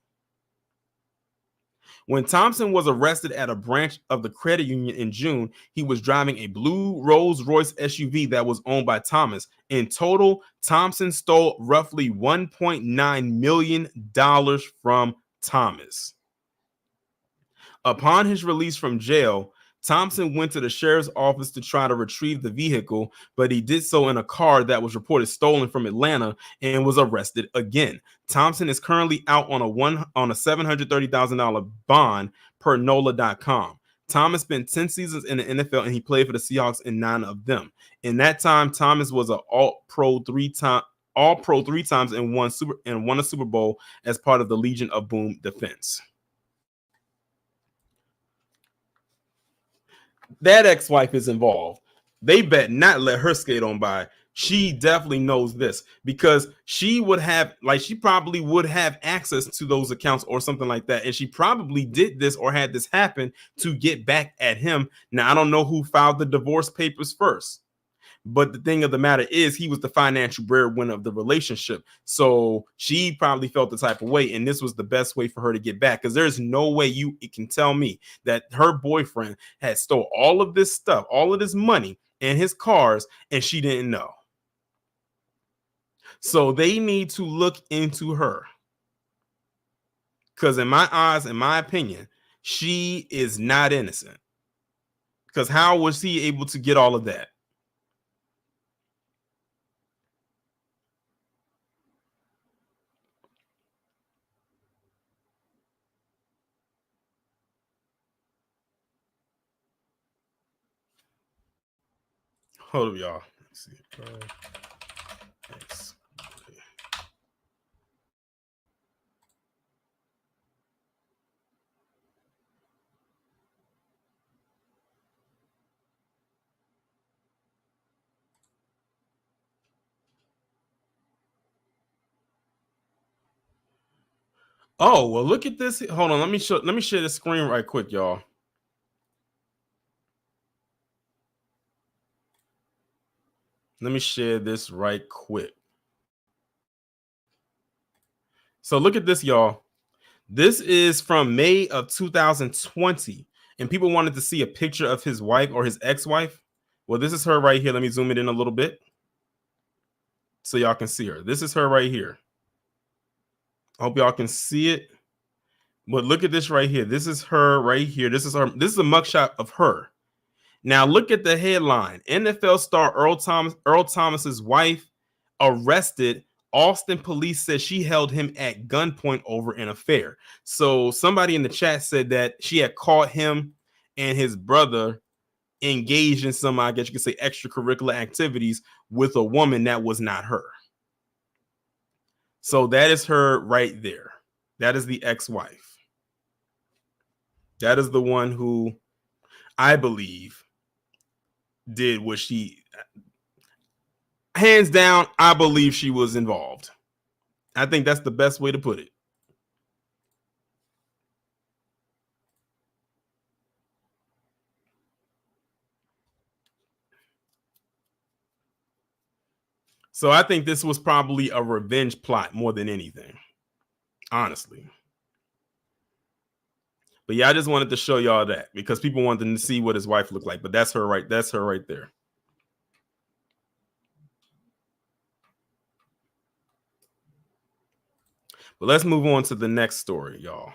When Thompson was arrested at a branch of the credit union in June, he was driving a blue Rolls-Royce SUV that was owned by Thomas. In total, Thompson stole roughly $1.9 million from Thomas. Upon his release from jail, Thompson went to the sheriff's office to try to retrieve the vehicle, but he did so in a car that was reported stolen from Atlanta and was arrested again. Thompson is currently out on a $730,000 bond per NOLA.com. Thomas spent 10 seasons in the NFL and he played for the Seahawks in 9 of them. In that time, Thomas was an All-Pro three times and won a Super Bowl as part of the Legion of Boom defense. That ex-wife is involved. They bet not let her skate on by. She definitely knows this because she probably would have access to those accounts or something like that. And she probably did this or had this happen to get back at him. Now, I don't know who filed the divorce papers first, but the thing of the matter is he was the financial breadwinner of the relationship. So she probably felt the type of way. And this was the best way for her to get back, because there's no way you can tell me that her boyfriend had stole all of this stuff, all of this money and his cars, and she didn't know. So they need to look into her, because in my eyes, in my opinion, she is not innocent. Because how was he able to get all of that? Hold up, y'all. Let's see. Oh, well, look at this. Hold on. Let me share the screen right quick, y'all. Let me share this right quick. So look at this, y'all. This is from May of 2020, and people wanted to see a picture of his wife or his ex-wife. Well, this is her right here. Let me zoom it in a little bit so y'all can see her. This is her right here. I hope y'all can see it. But look at this right here. This is her right here. This is her. This is a mugshot of her. Now look at the headline. NFL star Earl Thomas's wife arrested. Austin police said she held him at gunpoint over an affair. So somebody in the chat said that she had caught him and his brother engaged in some, I guess you could say, extracurricular activities with a woman that was not her. So that is her right there. That is the ex-wife. That is the one who I believe did what she, hands down, I believe she was involved. I think that's the best way to put it. So I think this was probably a revenge plot more than anything, honestly. But yeah, I just wanted to show y'all that because people wanted to see what his wife looked like. But that's her right. That's her right there. But let's move on to the next story, y'all.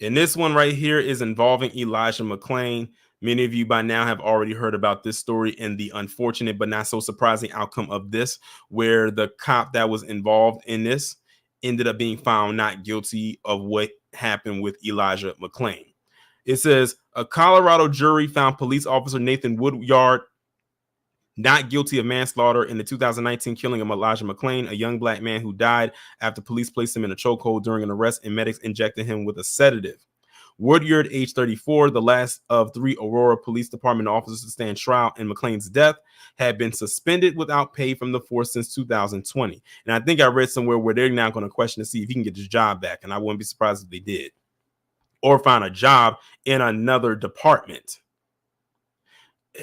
And this one right here is involving Elijah McClain. Many of you by now have already heard about this story and the unfortunate but not so surprising outcome of this, where the cop that was involved in this ended up being found not guilty of what happened with Elijah McClain. It says a Colorado jury found police officer Nathan Woodyard not guilty of manslaughter in the 2019 killing of Elijah McClain, a young black man who died after police placed him in a chokehold during an arrest and medics injected him with a sedative. Woodyard, age 34, the last of 3 Aurora Police Department officers to stand trial in McClain's death, had been suspended without pay from the force since 2020. And I think I read somewhere where they're now going to question to see if he can get his job back. And I wouldn't be surprised if they did. Or find a job in another department.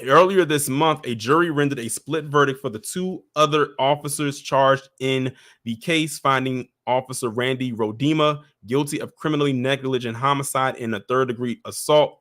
Earlier this month, a jury rendered a split verdict for the 2 other officers charged in the case, finding Officer Randy Rodema guilty of criminally negligent homicide and a third-degree assault,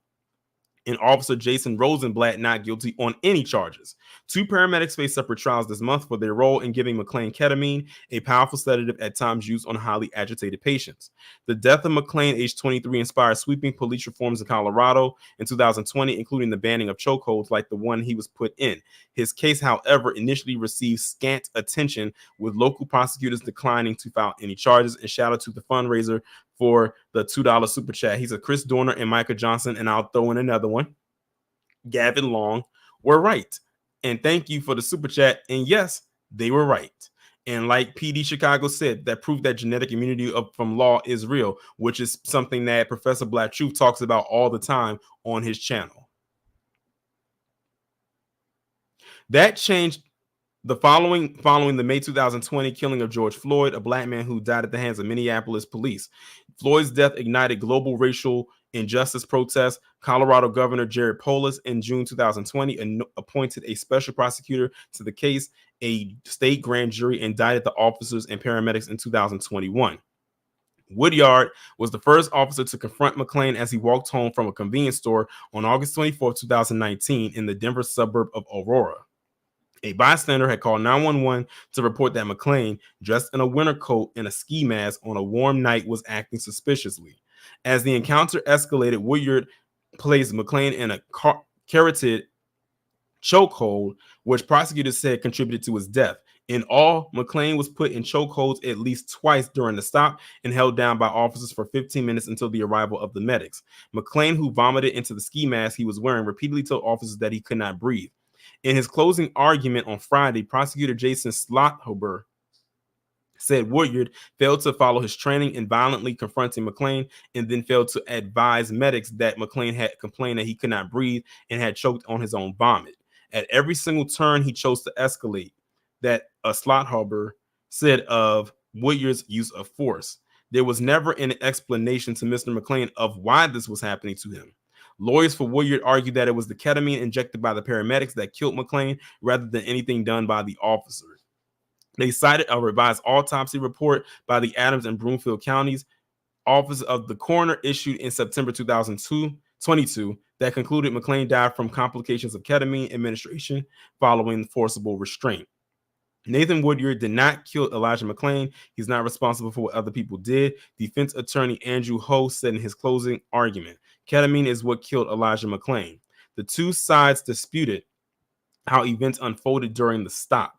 and Officer Jason Rosenblatt not guilty on any charges. 2 paramedics face separate trials this month for their role in giving McClain ketamine, a powerful sedative at times used on highly agitated patients. The death of McClain, age 23, inspired sweeping police reforms in Colorado in 2020, including the banning of chokeholds like the one he was put in. His case, however, initially received scant attention, with local prosecutors declining to file any charges. And shout out to the fundraiser for the $2 super chat. He's a Chris Dorner and Micah Johnson, and I'll throw in another one. Gavin Long were right. And thank you for the super chat. And yes, they were right. And like PD Chicago said, that proved that genetic immunity from law is real, which is something that Professor Black Truth talks about all the time on his channel. That changed the following the May 2020 killing of George Floyd, a black man who died at the hands of Minneapolis police. Floyd's death ignited global racial injustice protests. Colorado Governor Jared Polis in June 2020 appointed a special prosecutor to the case. A state grand jury indicted the officers and paramedics in 2021. Woodyard was the first officer to confront McClain as he walked home from a convenience store on August 24, 2019 in the Denver suburb of Aurora. A bystander had called 911 to report that McClain, dressed in a winter coat and a ski mask on a warm night, was acting suspiciously. As the encounter escalated, Woodyard placed McClain in a carotid chokehold, which prosecutors said contributed to his death. In all, McClain was put in chokeholds at least twice during the stop and held down by officers for 15 minutes until the arrival of the medics. McClain, who vomited into the ski mask he was wearing, repeatedly told officers that he could not breathe. In his closing argument on Friday, prosecutor Jason Slothober said Woodyard failed to follow his training in violently confronting McClain, and then failed to advise medics that McClain had complained that he could not breathe and had choked on his own vomit. At every single turn, he chose to escalate, that a Slothober said of Woodyard's use of force. There was never an explanation to Mr. McClain of why this was happening to him. Lawyers for Woodyard argued that it was the ketamine injected by the paramedics that killed McClain rather than anything done by the officers. They cited a revised autopsy report by the Adams and Broomfield counties Office of the Coroner issued in September 2022 that concluded McClain died from complications of ketamine administration following forcible restraint. Nathan Woodyard did not kill Elijah McClain. He's not responsible for what other people did. Defense attorney Andrew Ho said in his closing argument, ketamine is what killed Elijah McClain. The two sides disputed how events unfolded during the stop.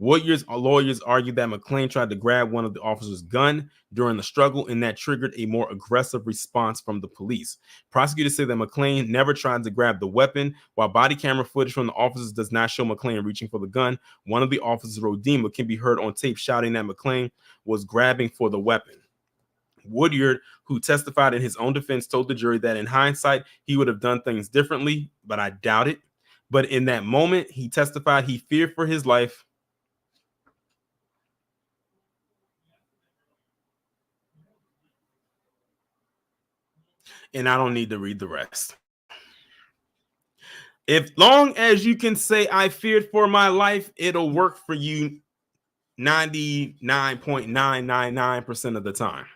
Woodyard's lawyers argued that McClain tried to grab one of the officers' gun during the struggle, and that triggered a more aggressive response from the police. Prosecutors say that McClain never tried to grab the weapon. While body camera footage from the officers does not show McClain reaching for the gun, one of the officers, Rodema, can be heard on tape shouting that McClain was grabbing for the weapon. Woodyard, who testified in his own defense, told the jury that in hindsight, he would have done things differently, but I doubt it. But in that moment, he testified he feared for his life. And I don't need to read the rest. If long as you can say I feared for my life, it'll work for you 99.999% of the time.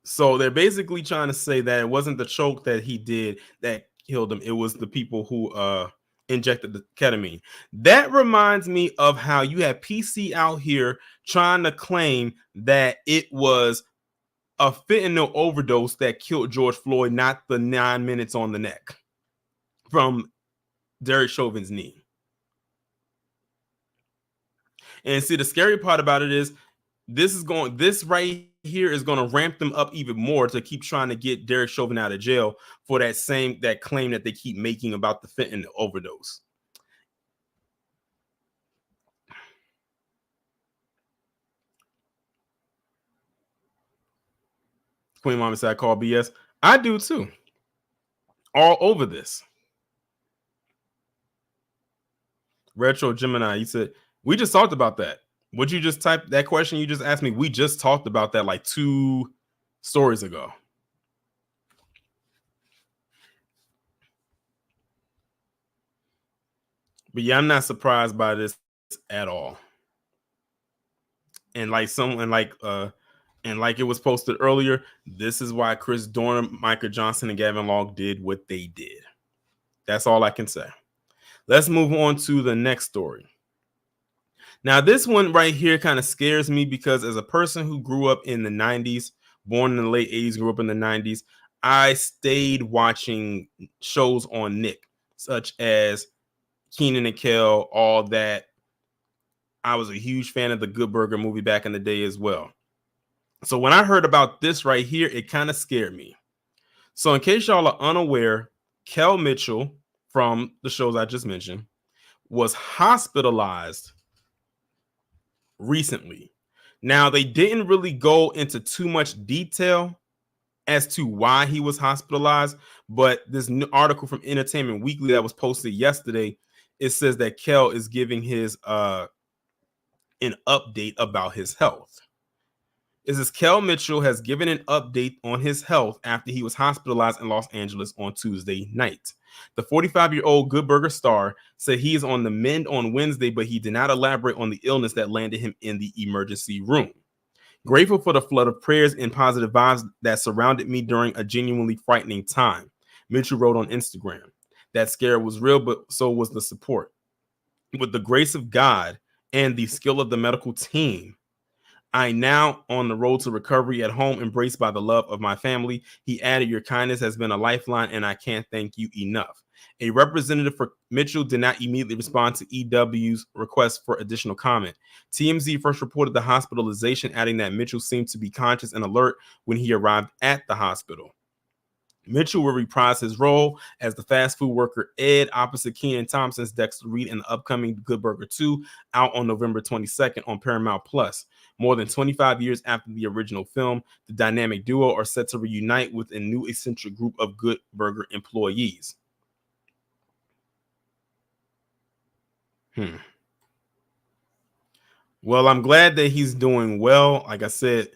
So they're basically trying to say that it wasn't the choke that he did that killed him. It was the people who injected the ketamine. That reminds me of how you have PC out here trying to claim that it was a fentanyl overdose that killed George Floyd, not the 9 minutes on the neck from Derek Chauvin's knee. And see, the scary part about it is this right here is going to ramp them up even more to keep trying to get Derek Chauvin out of jail for that claim that they keep making about the fentanyl overdose. Queen Mama said I call BS. I do too. All over this. Retro Gemini, you said we just talked about that. Would you just type that question you just asked me? We just talked about that like 2 stories ago. But yeah, I'm not surprised by this at all. And like it was posted earlier, this is why Chris Dorn, Micah Johnson, and Gavin Long did what they did. That's all I can say. Let's move on to the next story. Now, this one right here kind of scares me because as a person who grew up in the 90s, born in the late 80s, grew up in the 90s, I stayed watching shows on Nick, such as Kenan and Kel, all that. I was a huge fan of the Good Burger movie back in the day as well. So when I heard about this right here, it kind of scared me. So in case y'all are unaware, Kell Mitchell from the shows I just mentioned was hospitalized recently. Now, they didn't really go into too much detail as to why he was hospitalized, but this new article from Entertainment Weekly that was posted yesterday, it says that Kell is giving his an update about his health. It says Kell Mitchell has given an update on his health after he was hospitalized in Los Angeles on Tuesday night. The 45-year-old Good Burger star said he is on the mend on Wednesday, but he did not elaborate on the illness that landed him in the emergency room. Grateful for the flood of prayers and positive vibes that surrounded me during a genuinely frightening time, Mitchell wrote on Instagram. That scare was real, but so was the support. With the grace of God and the skill of the medical team, I now on the road to recovery at home, embraced by the love of my family. He added, your kindness has been a lifeline and I can't thank you enough. A representative for Mitchell did not immediately respond to EW's request for additional comment. TMZ first reported the hospitalization, adding that Mitchell seemed to be conscious and alert when he arrived at the hospital. Mitchell will reprise his role as the fast food worker Ed opposite Kenan Thompson's Dexter Reed in the upcoming Good Burger 2 out on November 22nd on Paramount Plus. More than 25 years after the original film, the dynamic duo are set to reunite with a new eccentric group of Good Burger employees. Well, I'm glad that he's doing well. Like I said,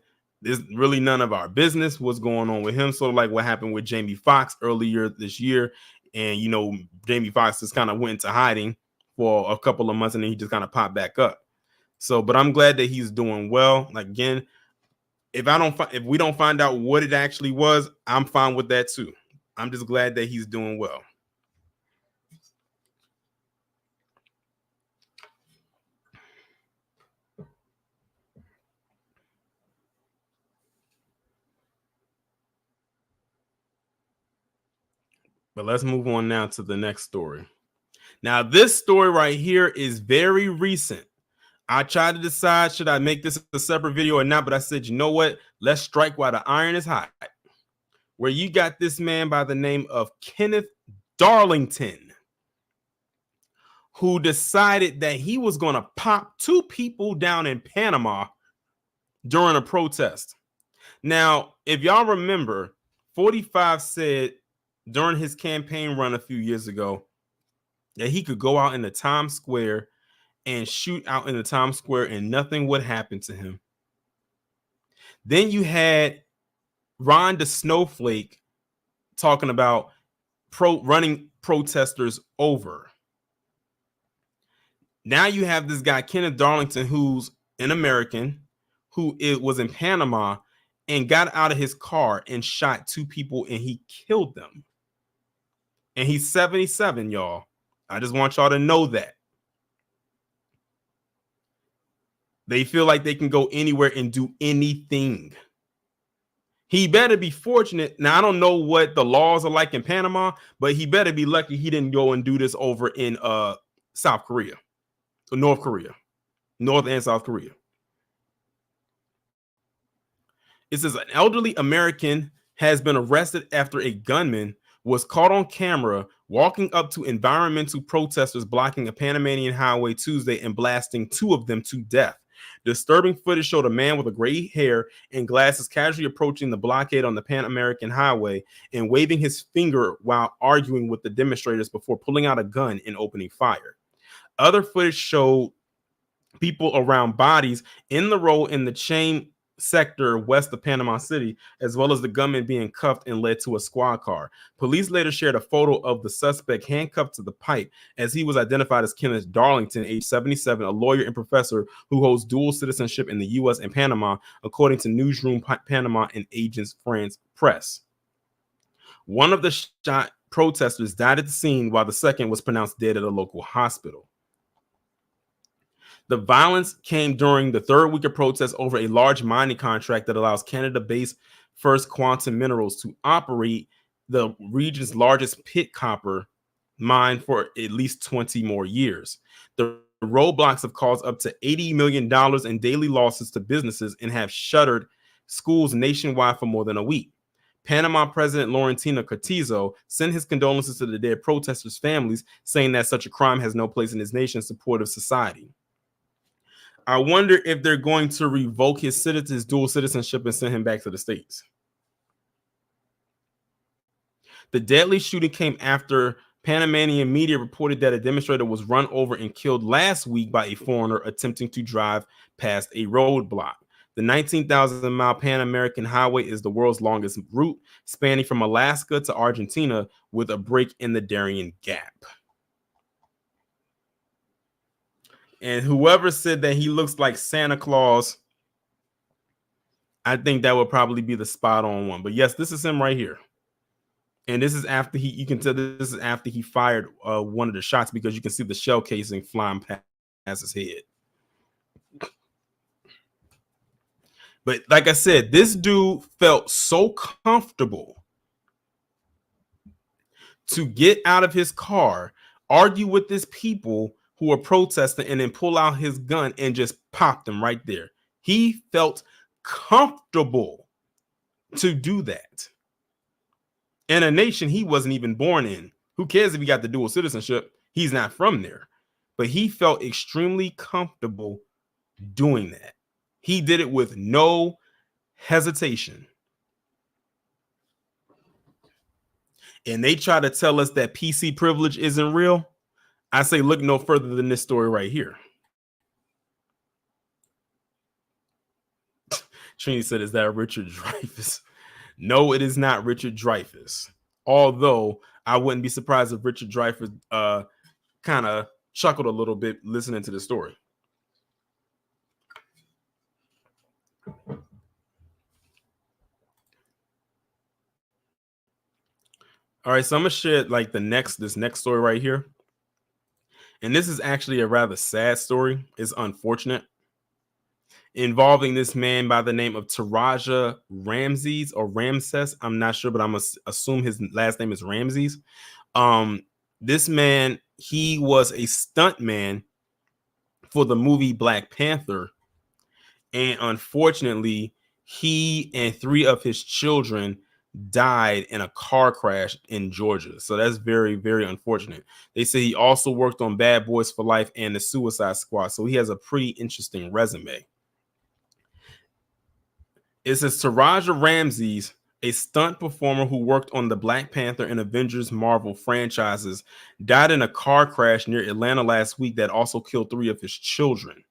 there's really none of our business what's going on with him. Sort of like what happened with Jamie Foxx earlier this year. And, you know, Jamie Foxx just kind of went into hiding for a couple of months and then he just kind of popped back up. So, but I'm glad that he's doing well. Like, again, if we don't find out what it actually was, I'm fine with that too. I'm just glad that he's doing well. But let's move on now to the next story. Now, this story right here is very recent. I tried to decide, should I make this a separate video or not? But I said, you know what? Let's strike while the iron is hot. Where you got this man by the name of Kenneth Darlington, who decided that he was going to pop two people down in Panama during a protest. Now, if y'all remember, 45 said during his campaign run a few years ago that he could go out in the Times Square and shoot out in the Times Square and nothing would happen to him. Then you had Ron the Snowflake talking about running protesters over. Now you have this guy, Kenneth Darlington, who's an American, who was in Panama and got out of his car and shot two people and he killed them. And he's 77, y'all. I just want y'all to know that. They feel like they can go anywhere and do anything. He better be fortunate. Now, I don't know what the laws are like in Panama, but he better be lucky he didn't go and do this over in South Korea, or North Korea, North and South Korea. It says an elderly American has been arrested after a gunman was caught on camera walking up to environmental protesters blocking a Panamanian highway Tuesday and blasting two of them to death. Disturbing footage showed a man with a gray hair and glasses casually approaching the blockade on the Pan American highway and waving his finger while arguing with the demonstrators before pulling out a gun and opening fire. Other footage showed people around bodies in the road in the chain sector west of Panama City, as well as the gunman being cuffed and led to a squad car. Police later shared a photo of the suspect handcuffed to the pipe as he was identified as Kenneth Darlington, age 77, a lawyer and professor who holds dual citizenship in the U.S. and Panama, according to Newsroom Panama and Agence France Press. One of the shot protesters died at the scene while the second was pronounced dead at a local hospital. The violence came during the third week of protests over a large mining contract that allows Canada-based First Quantum Minerals to operate the region's largest pit copper mine for at least 20 more years. The roadblocks have caused up to $80 million in daily losses to businesses and have shuttered schools nationwide for more than a week. Panama President Laurentino Cortizo sent his condolences to the dead protesters' families, saying that such a crime has no place in his nation's supportive society. I wonder if they're going to revoke his dual citizenship and send him back to the States. The deadly shooting came after Panamanian media reported that a demonstrator was run over and killed last week by a foreigner attempting to drive past a roadblock. The 19,000-mile Pan American Highway is the world's longest route, spanning from Alaska to Argentina with a break in the Darien Gap. And whoever said that he looks like Santa Claus, I think that would probably be the spot on one. But yes, this is him right here. And this is after you can tell this is after he fired one of the shots, because you can see the shell casing flying past his head. But like I said, this dude felt so comfortable to get out of his car, argue with his people who are protesting, and then pull out his gun and just pop them right there. He felt comfortable to do that in a nation he wasn't even born in. Who cares if he got the dual citizenship? He's not from there. But he felt extremely comfortable doing that. He did it with no hesitation. And they try to tell us that PC privilege isn't real. I say look no further than this story right here. Trini said, is that Richard Dreyfuss? No, it is not Richard Dreyfuss. Although I wouldn't be surprised if Richard Dreyfuss kind of chuckled a little bit listening to the story. All right, so I'm gonna share like this next story right here. And this is actually a rather sad story. It's unfortunate. Involving this man by the name of Taraja Ramses or Ramses. I'm not sure, but I'm gonna assume his last name is Ramses. This man, he was a stunt man for the movie Black Panther, and unfortunately, he and 3 of his children died in a car crash in Georgia. So that's very, very unfortunate. They say he also worked on Bad Boys for Life and the Suicide Squad. So he has a pretty interesting resume. It says Taraja Ramses, a stunt performer who worked on the Black Panther and Avengers Marvel franchises, died in a car crash near Atlanta last week that also killed 3 of his children.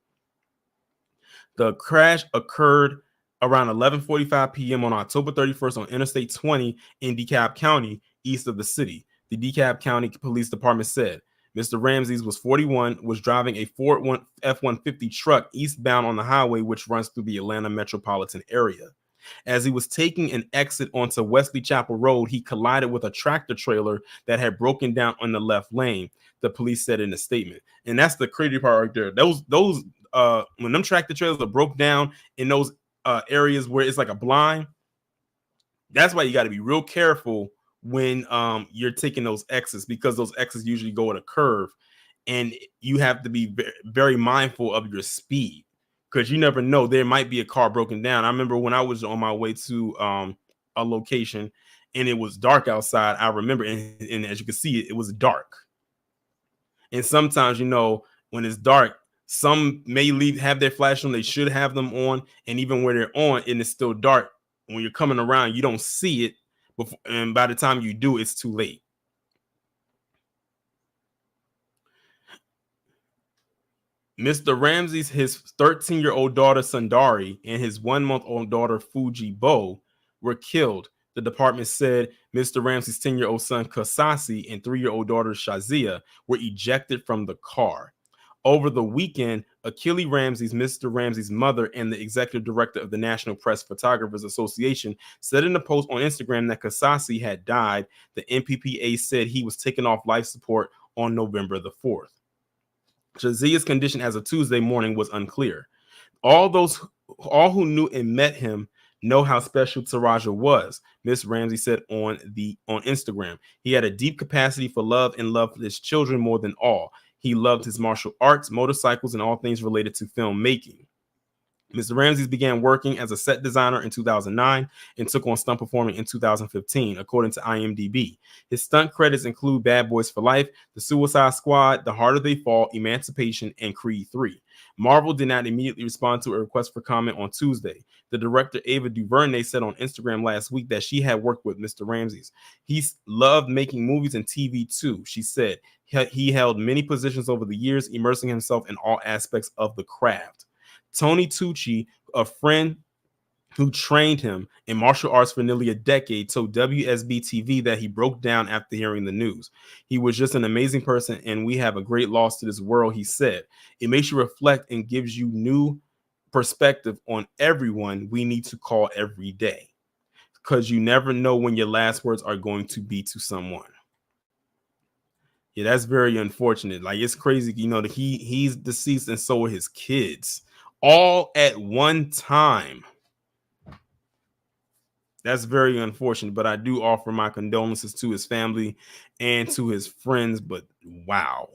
The crash occurred around 11:45 p.m. on October 31st on Interstate 20 in DeKalb County, east of the city. The DeKalb County Police Department said Mr. Ramses was 41, was driving a Ford F-150 truck eastbound on the highway, which runs through the Atlanta metropolitan area. As he was taking an exit onto Wesley Chapel Road, he collided with a tractor trailer that had broken down on the left lane, the police said in a statement. And that's the crazy part right there. Those when them tractor trailers are broke down in those areas where it's like a blind, that's why you got to be real careful when you're taking those exits, because those exits usually go at a curve, and you have to be very mindful of your speed, because you never know, there might be a car broken down. I remember when I was on my way to a location and it was dark outside. I remember, and as you can see, it was dark. And sometimes, when it's dark, some may have their flash on. They should have them on, and even when they're on and it's still dark, when you're coming around, you don't see it before, and by the time you do, it's too late. Mr. Ramses, his 13-year-old daughter Sundari and his 1-month-old daughter Fuji Bo were killed. The department said Mr. Ramses' 10-year-old son Kasasi and 3-year-old daughter Shazia were ejected from the car. Over the weekend, Achille Ramses, Mr. Ramses' mother, and the executive director of the National Press Photographers Association said in a post on Instagram that Kasasi had died. The NPPA said he was taken off life support on November the 4th. Shazia's condition as of Tuesday morning was unclear. All who knew and met him know how special Taraja was, Miss Ramsey said on Instagram. He had a deep capacity for love and loved his children more than all. He loved his martial arts, motorcycles, and all things related to filmmaking. Mr. Ramses began working as a set designer in 2009 and took on stunt performing in 2015, according to IMDb. His stunt credits include Bad Boys for Life, The Suicide Squad, The Harder They Fall, Emancipation, and Creed 3. Marvel did not immediately respond to a request for comment on Tuesday. The director Ava DuVernay said on Instagram last week that she had worked with Mr. Ramses. He loved making movies and TV too, she said. He held many positions over the years, immersing himself in all aspects of the craft. Tony Tucci, a friend who trained him in martial arts for nearly a decade, told WSB-TV that he broke down after hearing the news. He was just an amazing person, and we have a great loss to this world, he said. It makes you reflect and gives you new perspective on everyone we need to call every day, because you never know when your last words are going to be to someone. Yeah, that's very unfortunate. Like, it's crazy, that he's deceased, and so are his kids, all at one time. That's very unfortunate, but I do offer my condolences to his family and to his friends. But wow.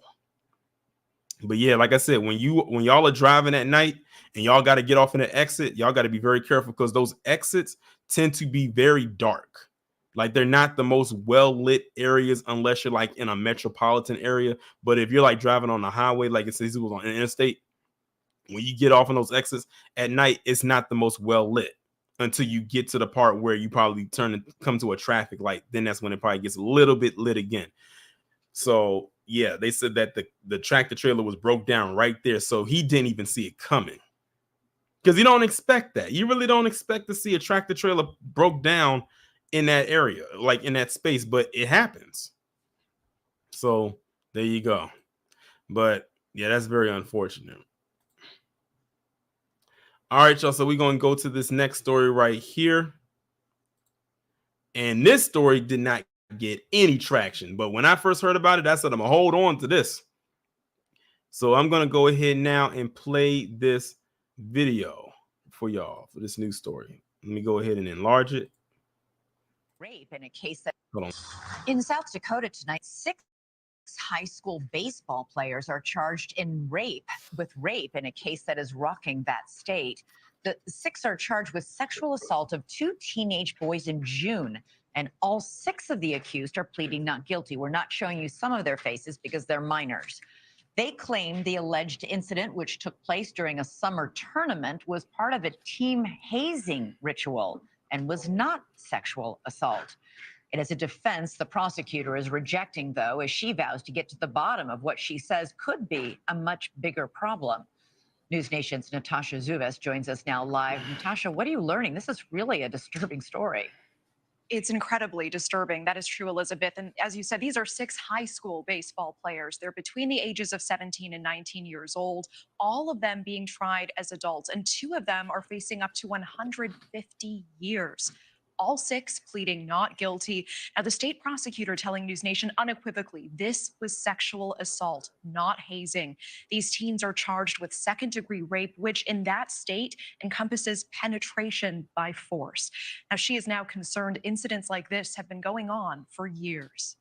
But yeah, like I said, when y'all are driving at night and y'all got to get off in the exit, y'all got to be very careful, because those exits tend to be very dark. Like, they're not the most well-lit areas unless you're like in a metropolitan area. But if you're like driving on the highway, like it says it was on an interstate, when you get off on those exits at night, it's not the most well lit until you get to the part where you probably turn and come to a traffic light. Then that's when it probably gets a little bit lit again. So yeah, they said that the tractor trailer was broke down right there. So he didn't even see it coming, because you don't expect that. You really don't expect to see a tractor trailer broke down in that area, like in that space, but it happens. So there you go. But yeah, that's very unfortunate. All right, y'all. So we're going to go to this next story right here. And this story did not get any traction. But when I first heard about it, I said, I'm gonna hold on to this. So I'm gonna go ahead now and play this video for y'all for this news story. Let me go ahead and enlarge it. Rape in a case that Hold on. in South Dakota tonight, 6 high school baseball players are charged with rape in a case that is rocking that state. The 6 are charged with sexual assault of 2 teenage boys in June, and all 6 of the accused are pleading not guilty. We're not showing you some of their faces because they're minors. They claim the alleged incident, which took place during a summer tournament, was part of a team hazing ritual and was not sexual assault. And as a defense, the prosecutor is rejecting, though, as she vows to get to the bottom of what she says could be a much bigger problem. News Nation's Natasha Zuves joins us now live. Natasha, what are you learning? This is really a disturbing story. It's incredibly disturbing. That is true, Elizabeth. And as you said, these are 6 high school baseball players. They're between the ages of 17 and 19 years old, all of them being tried as adults, and 2 of them are facing up to 150 years. All 6 pleading not guilty. Now, the state prosecutor telling News Nation unequivocally, this was sexual assault, not hazing. These teens are charged with second-degree rape, which in that state encompasses penetration by force. Now, she is now concerned incidents like this have been going on for years.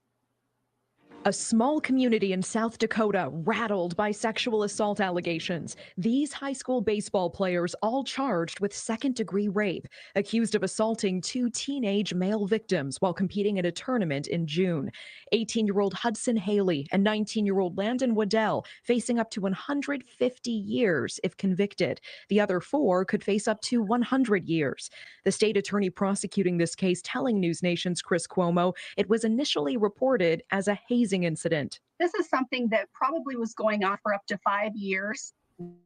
A small community in South Dakota rattled by sexual assault allegations. These high school baseball players all charged with second-degree rape, accused of assaulting 2 teenage male victims while competing in a tournament in June. 18-year-old Hudson Haley and 19-year-old Landon Waddell facing up to 150 years if convicted. The other 4 could face up to 100 years. The state attorney prosecuting this case telling News Nation's Chris Cuomo it was initially reported as a hazing incident. This is something that probably was going on for up to 5 years,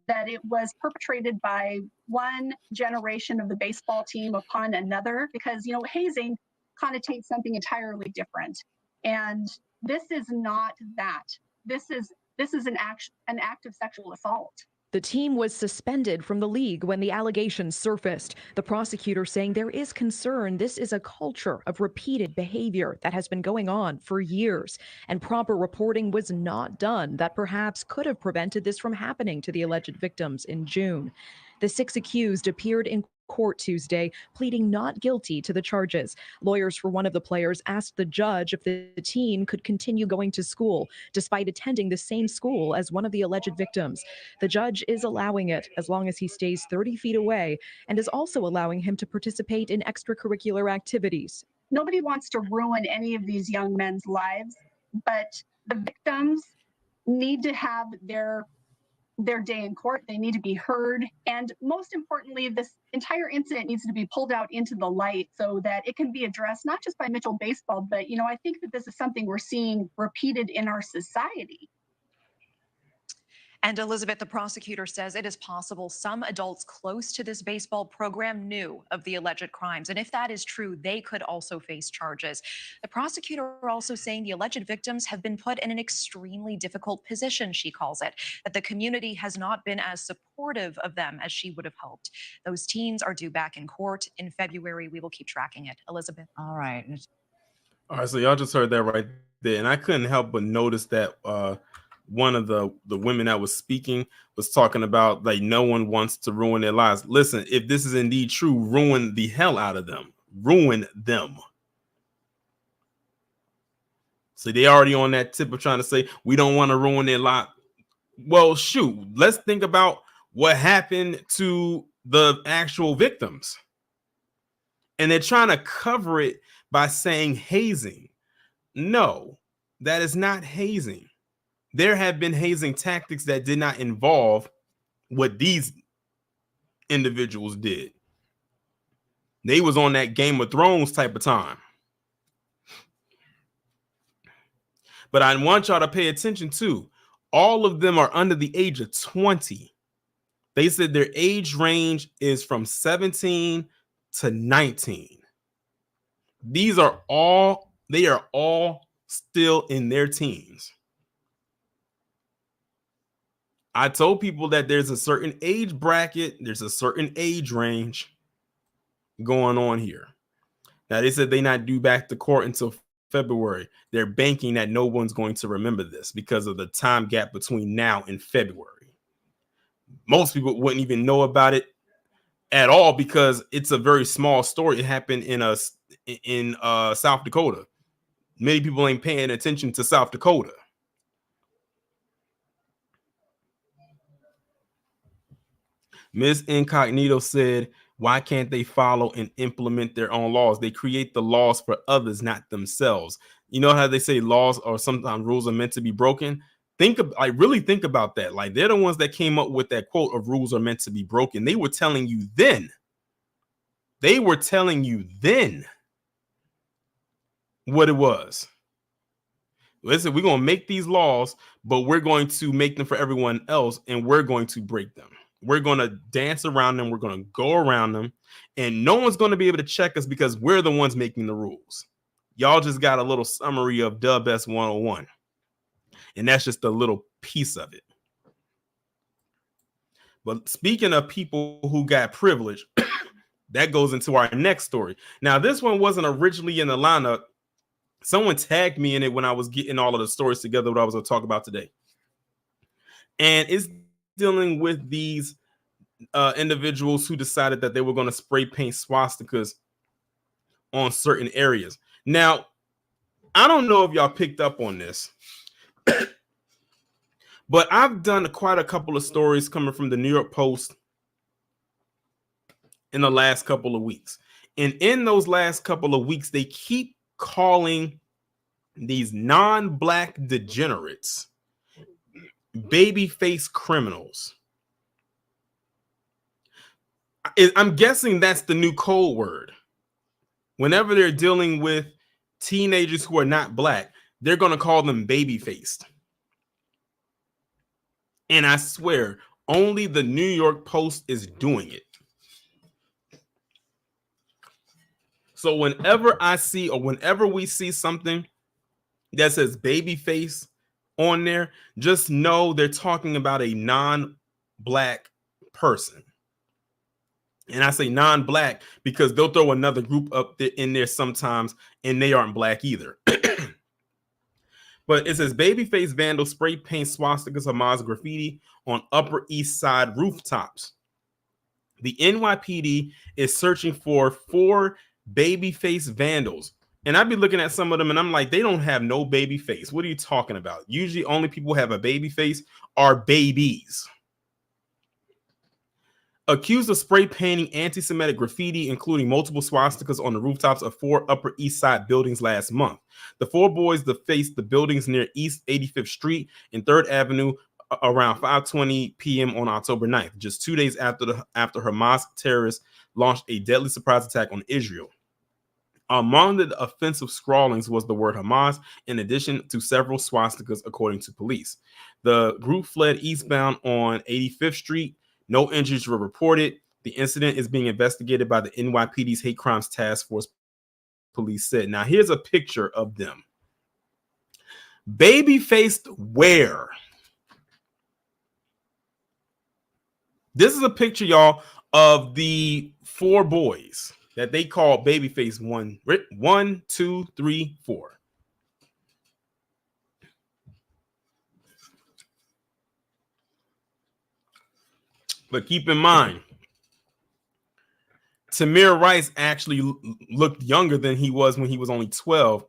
that it was perpetrated by one generation of the baseball team upon another, because, hazing connotates something entirely different. And this is not that. This is an act of sexual assault. The team was suspended from the league when the allegations surfaced. The prosecutor saying there is concern this is a culture of repeated behavior that has been going on for years, and proper reporting was not done that perhaps could have prevented this from happening to the alleged victims in June. The 6 accused appeared in court Tuesday, pleading not guilty to the charges. Lawyers for one of the players asked the judge if the teen could continue going to school, despite attending the same school as one of the alleged victims. The judge is allowing it as long as he stays 30 feet away, and is also allowing him to participate in extracurricular activities. Nobody wants to ruin any of these young men's lives, but the victims need to have their day in court. They need to be heard. And most importantly, this entire incident needs to be pulled out into the light so that it can be addressed, not just by Mitchell baseball, but, I think that this is something we're seeing repeated in our society. And Elizabeth, the prosecutor says it is possible some adults close to this baseball program knew of the alleged crimes. And if that is true, they could also face charges. The prosecutor also saying the alleged victims have been put in an extremely difficult position, she calls it, that the community has not been as supportive of them as she would have hoped. Those teens are due back in court in February. We will keep tracking it. Elizabeth. All right. All right, so y'all just heard that right there, and I couldn't help but notice that one of the women that was speaking was talking about like no one wants to ruin their lives. Listen, if this is indeed true, ruin the hell out of them. Ruin them. So they already on that tip of trying to say we don't want to ruin their life. Well, shoot, let's think about what happened to the actual victims. And they're trying to cover it by saying hazing. No, that is not hazing. There have been hazing tactics that did not involve what these individuals did. They was on that Game of Thrones type of time. But I want y'all to pay attention to, all of them are under the age of 20. They said their age range is from 17 to 19. They are all still in their teens. I told people that there's a certain age bracket, there's a certain age range going on here. Now they said they not due back to court until February. They're banking that no one's going to remember this because of the time gap between now and February. Most people wouldn't even know about it at all because it's a very small story. It happened in South Dakota. Many people ain't paying attention to South Dakota. Ms. Incognito said, why can't they follow and implement their own laws? They create the laws for others, not themselves. You know how they say laws or sometimes rules are meant to be broken? Really think about that. Like, they're the ones that came up with that quote of rules are meant to be broken. They were telling you then. What it was. Listen, we're going to make these laws, but we're going to make them for everyone else, and we're going to break them. We're going to dance around them. We're going to go around them, and no one's going to be able to check us because we're the ones making the rules. Y'all just got a little summary of Dub S 101, and that's just a little piece of it. But speaking of people who got privilege, that goes into our next story. Now, this one wasn't originally in the lineup. Someone tagged me in it when I was getting all of the stories together, what I was going to talk about today. And it's dealing with these individuals who decided that they were going to spray paint swastikas on certain areas. Now, I don't know if y'all picked up on this, but I've done quite a couple of stories coming from the New York Post in the last couple of weeks. And in those last couple of weeks, they keep calling these non-black degenerates babyface criminals. I'm guessing that's the new code word. Whenever they're dealing with teenagers who are not black, they're going to call them baby-faced. And I swear, only the New York Post is doing it. So whenever I see or whenever we see something that says babyface on there, just know they're talking about a non-black person. And I say non-black because they'll throw another group up in there sometimes, and they aren't black either. But it says babyface vandal spray paint swastikas, Hamas graffiti on Upper East Side rooftops. The NYPD is searching for 4 babyface vandals. And I'd be looking at some of them and I'm like, they don't have no baby face. What are you talking about? Usually only people who have a baby face are babies. Accused of spray painting anti-Semitic graffiti, including multiple swastikas on the rooftops of 4 Upper East Side buildings last month. The 4 boys that faced the buildings near East 85th Street and 3rd Avenue around 5:20 p.m. on October 9th, just 2 days after Hamas terrorists launched a deadly surprise attack on Israel. Among the offensive scrawlings was the word Hamas, in addition to several swastikas, according to police. The group fled eastbound on 85th Street. No injuries were reported. The incident is being investigated by the NYPD's Hate Crimes Task Force, police said. Now, here's a picture of them. Baby-faced where? This is a picture, y'all, of the 4 boys that they call babyface 1, 2, 3, 4. But keep in mind, Tamir Rice actually looked younger than he was when he was only 12.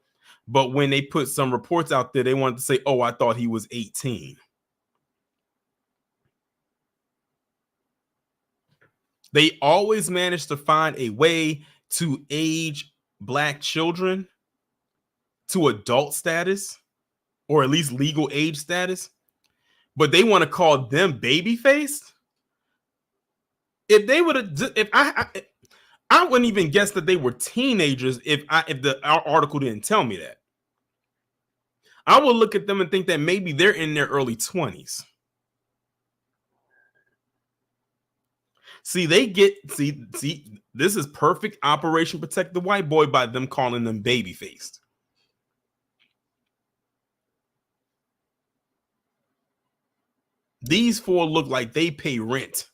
But when they put some reports out there, they wanted to say, oh, I thought he was 18. They always manage to find a way to age black children to adult status, or at least legal age status. But they want to call them baby-faced. If they would have, if I wouldn't even guess that they were teenagers if the article didn't tell me that. I would look at them and think that maybe they're in their early 20s. See, this is perfect Operation Protect the White Boy by them calling them baby-faced. These 4 look like they pay rent.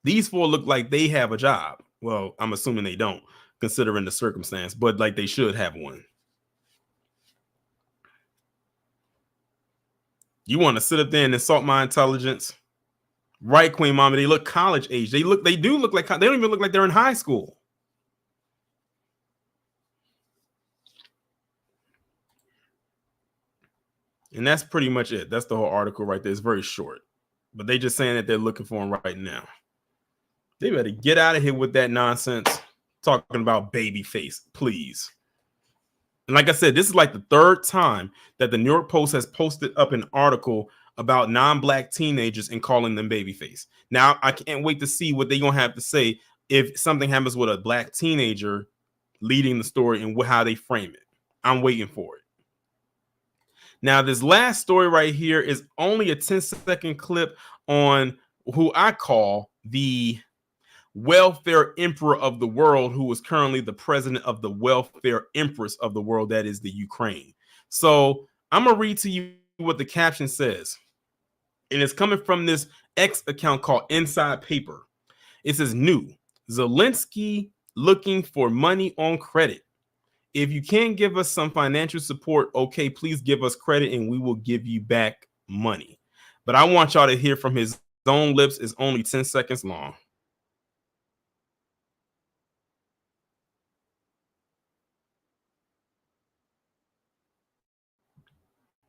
These 4 look like they have a job. Well, I'm assuming they don't, considering the circumstance, but like they should have one. You want to sit up there and insult my intelligence? Right, Queen Mama. They look college age. They do look like, they don't even look like they're in high school. And that's pretty much it. That's the whole article right there. It's very short, but they just saying that they're looking for him right now. They better get out of here with that nonsense. Talking about baby face, please. And like I said, this is like the third time that the New York Post has posted up an article about non-black teenagers and calling them babyface. Now, I can't wait to see what they're going to have to say if something happens with a black teenager leading the story and how they frame it. I'm waiting for it. Now, this last story right here is only a 10-second clip on who I call the welfare emperor of the world, who is currently the president of the welfare empress of the world, that is the Ukraine. So I'm going to read to you what the caption says. And it's coming from this X account called Inside Paper. It says, new, Zelensky looking for money on credit. If you can't give us some financial support, okay, please give us credit and we will give you back money. But I want y'all to hear from his own lips. It's only 10 seconds long.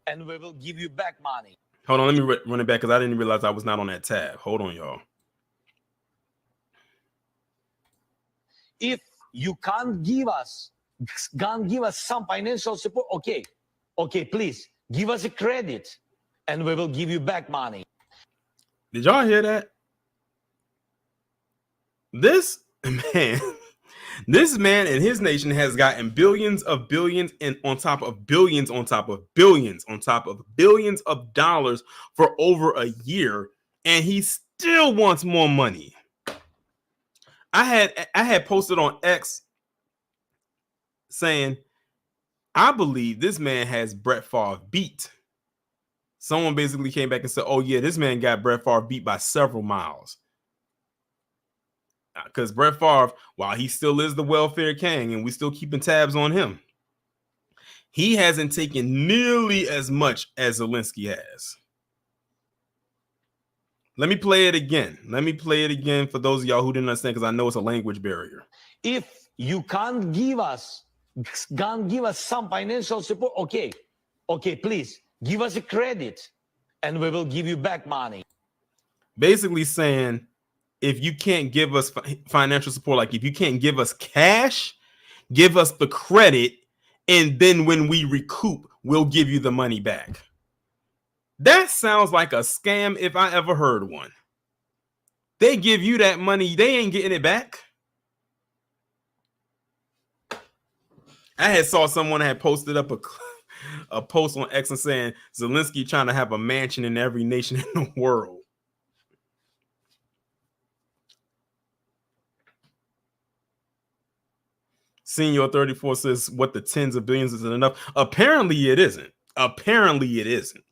And we will give you back money. Hold on, let me run it back because I didn't realize I was not on that tab. Hold on, y'all. If you can't give us some financial support, okay, please give us a credit and we will give you back money. Did y'all hear that? This man and his nation has gotten billions and on top of billions on top of billions on top of billions of dollars for over a year, and he still wants more money. I had posted on X saying, I believe this man has Brett Favre beat. Someone basically came back and said, oh yeah, this man got Brett Favre beat by several miles. Because Brett Favre, while he still is the welfare king and we still keeping tabs on him, he hasn't taken nearly as much as Zelensky has. Let me play it again. Let me play it again for those of y'all who didn't understand, because I know it's a language barrier. If you can't give us some financial support, okay, please give us a credit and we will give you back money. Basically saying, if you can't give us financial support, like if you can't give us cash, give us the credit, and then when we recoup, we'll give you the money back. That sounds like a scam if I ever heard one. They give you that money, they ain't getting it back. I had saw someone had posted up a post on X and saying Zelensky trying to have a mansion in every nation in the world. Senior 34 says, what, the tens of billions isn't enough? Apparently it isn't. Apparently it isn't.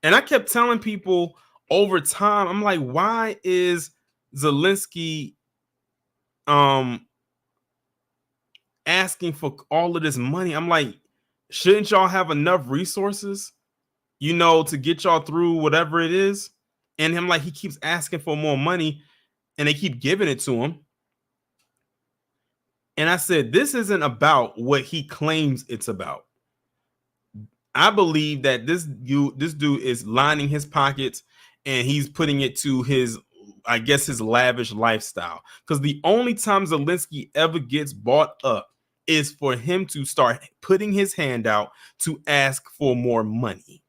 And I kept telling people over time, I'm like, why is Zelensky asking for all of this money? I'm like, shouldn't y'all have enough resources, you know, to get y'all through whatever it is? And him, like, he keeps asking for more money and they keep giving it to him. And I said, this isn't about what he claims it's about. I believe that this dude is lining his pockets and he's putting it to his, I guess, his lavish lifestyle. Because the only time Zelensky ever gets bought up is for him to start putting his hand out to ask for more money.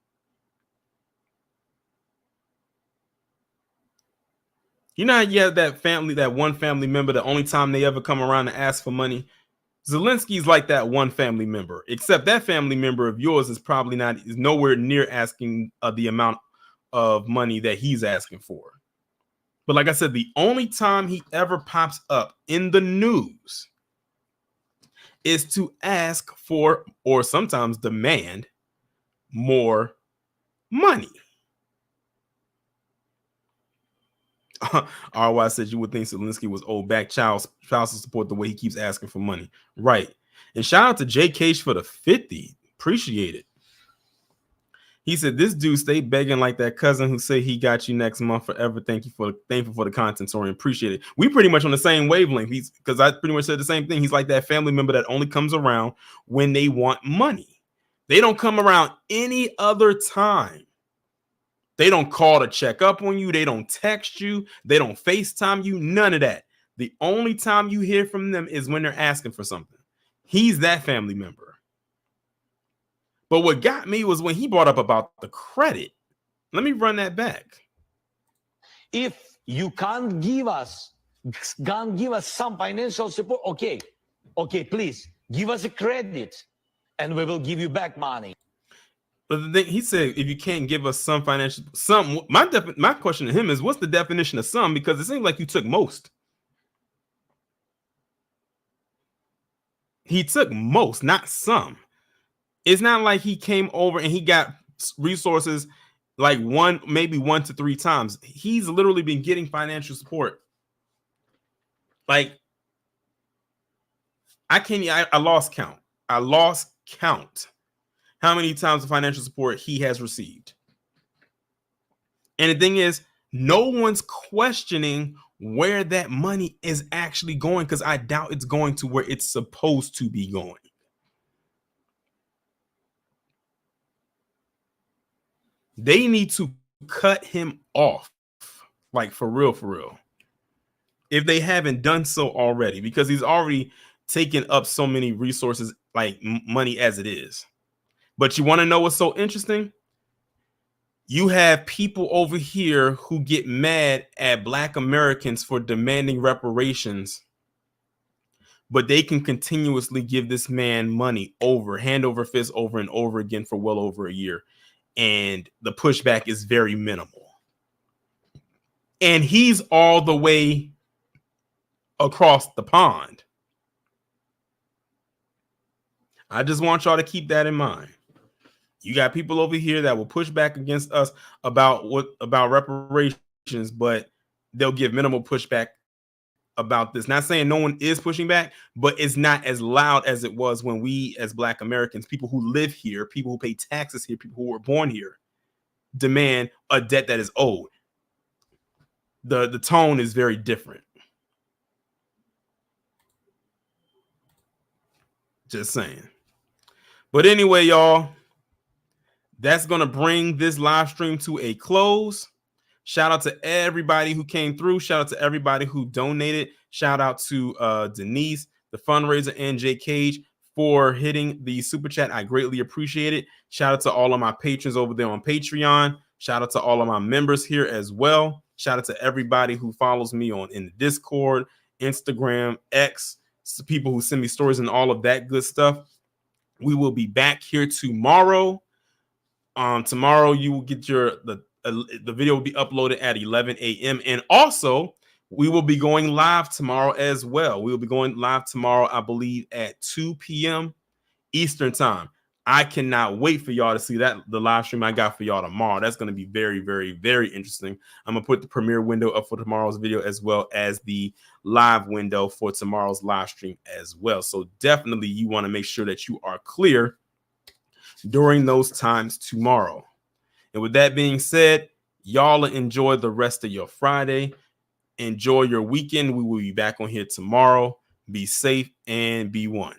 You know how you have that family, that one family member, the only time they ever come around to ask for money? Zelensky's like that one family member, except that family member of yours is probably is nowhere near asking the amount of money that he's asking for. But like I said, the only time he ever pops up in the news is to ask for, or sometimes demand, more money. RY says you would think Zelensky was owed back child support the way he keeps asking for money. Right. And shout out to J. Cage for the 50. Appreciate it. He said, this dude stay begging like that cousin who say he got you next month forever. Thankful for the content, Torian. Appreciate it. We pretty much on the same wavelength. He's because I pretty much said the same thing. He's like that family member that only comes around when they want money. They don't come around any other time. They don't call to check up on you. They don't text you. They don't FaceTime you. None of that. The only time you hear from them is when they're asking for something. He's that family member. But what got me was when he brought up about the credit. Let me run that back. If you can't give us some financial support, okay, please give us a credit and we will give you back money. But the thing, he said, if you can't give us some financial, my question to him is, what's the definition of some? Because it seems like you took most. He took most, not some. It's not like he came over and he got resources like maybe 1 to 3 times. He's literally been getting financial support. Like, I lost count. I lost count how many times the financial support he has received. And the thing is, no one's questioning where that money is actually going, because I doubt it's going to where it's supposed to be going. They need to cut him off, like for real, if they haven't done so already, because he's already taken up so many resources, like money as it is. But you want to know what's so interesting? You have people over here who get mad at Black Americans for demanding reparations, but they can continuously give this man money hand over fist over and over again for well over a year. And the pushback is very minimal. And he's all the way across the pond. I just want y'all to keep that in mind. You got people over here that will push back against us about reparations, but they'll give minimal pushback about this. Not saying no one is pushing back, but it's not as loud as it was when we, as Black Americans, people who live here, people who pay taxes here, people who were born here, demand a debt that is owed. The tone is very different. Just saying. But anyway, y'all, that's going to bring this live stream to a close. Shout out to everybody who came through. Shout out to everybody who donated. Shout out to Denise, the fundraiser, and Jay Cage for hitting the super chat. I greatly appreciate it. Shout out to all of my patrons over there on Patreon. Shout out to all of my members here as well. Shout out to everybody who follows me in the Discord, Instagram, X, people who send me stories and all of that good stuff. We will be back here tomorrow. Tomorrow you will get the video will be uploaded at 11 a.m. And also, we will be going live tomorrow as well. We will be going live tomorrow, I believe, at 2 p.m. Eastern time. I cannot wait for y'all to see the live stream I got for y'all tomorrow. That's going to be very, very, very interesting. I'm going to put the premiere window up for tomorrow's video as well as the live window for tomorrow's live stream as well. So definitely you want to make sure that you are clear during those times tomorrow. And with that being said, y'all enjoy the rest of your Friday. Enjoy your weekend. We will be back on here tomorrow. Be safe and be one.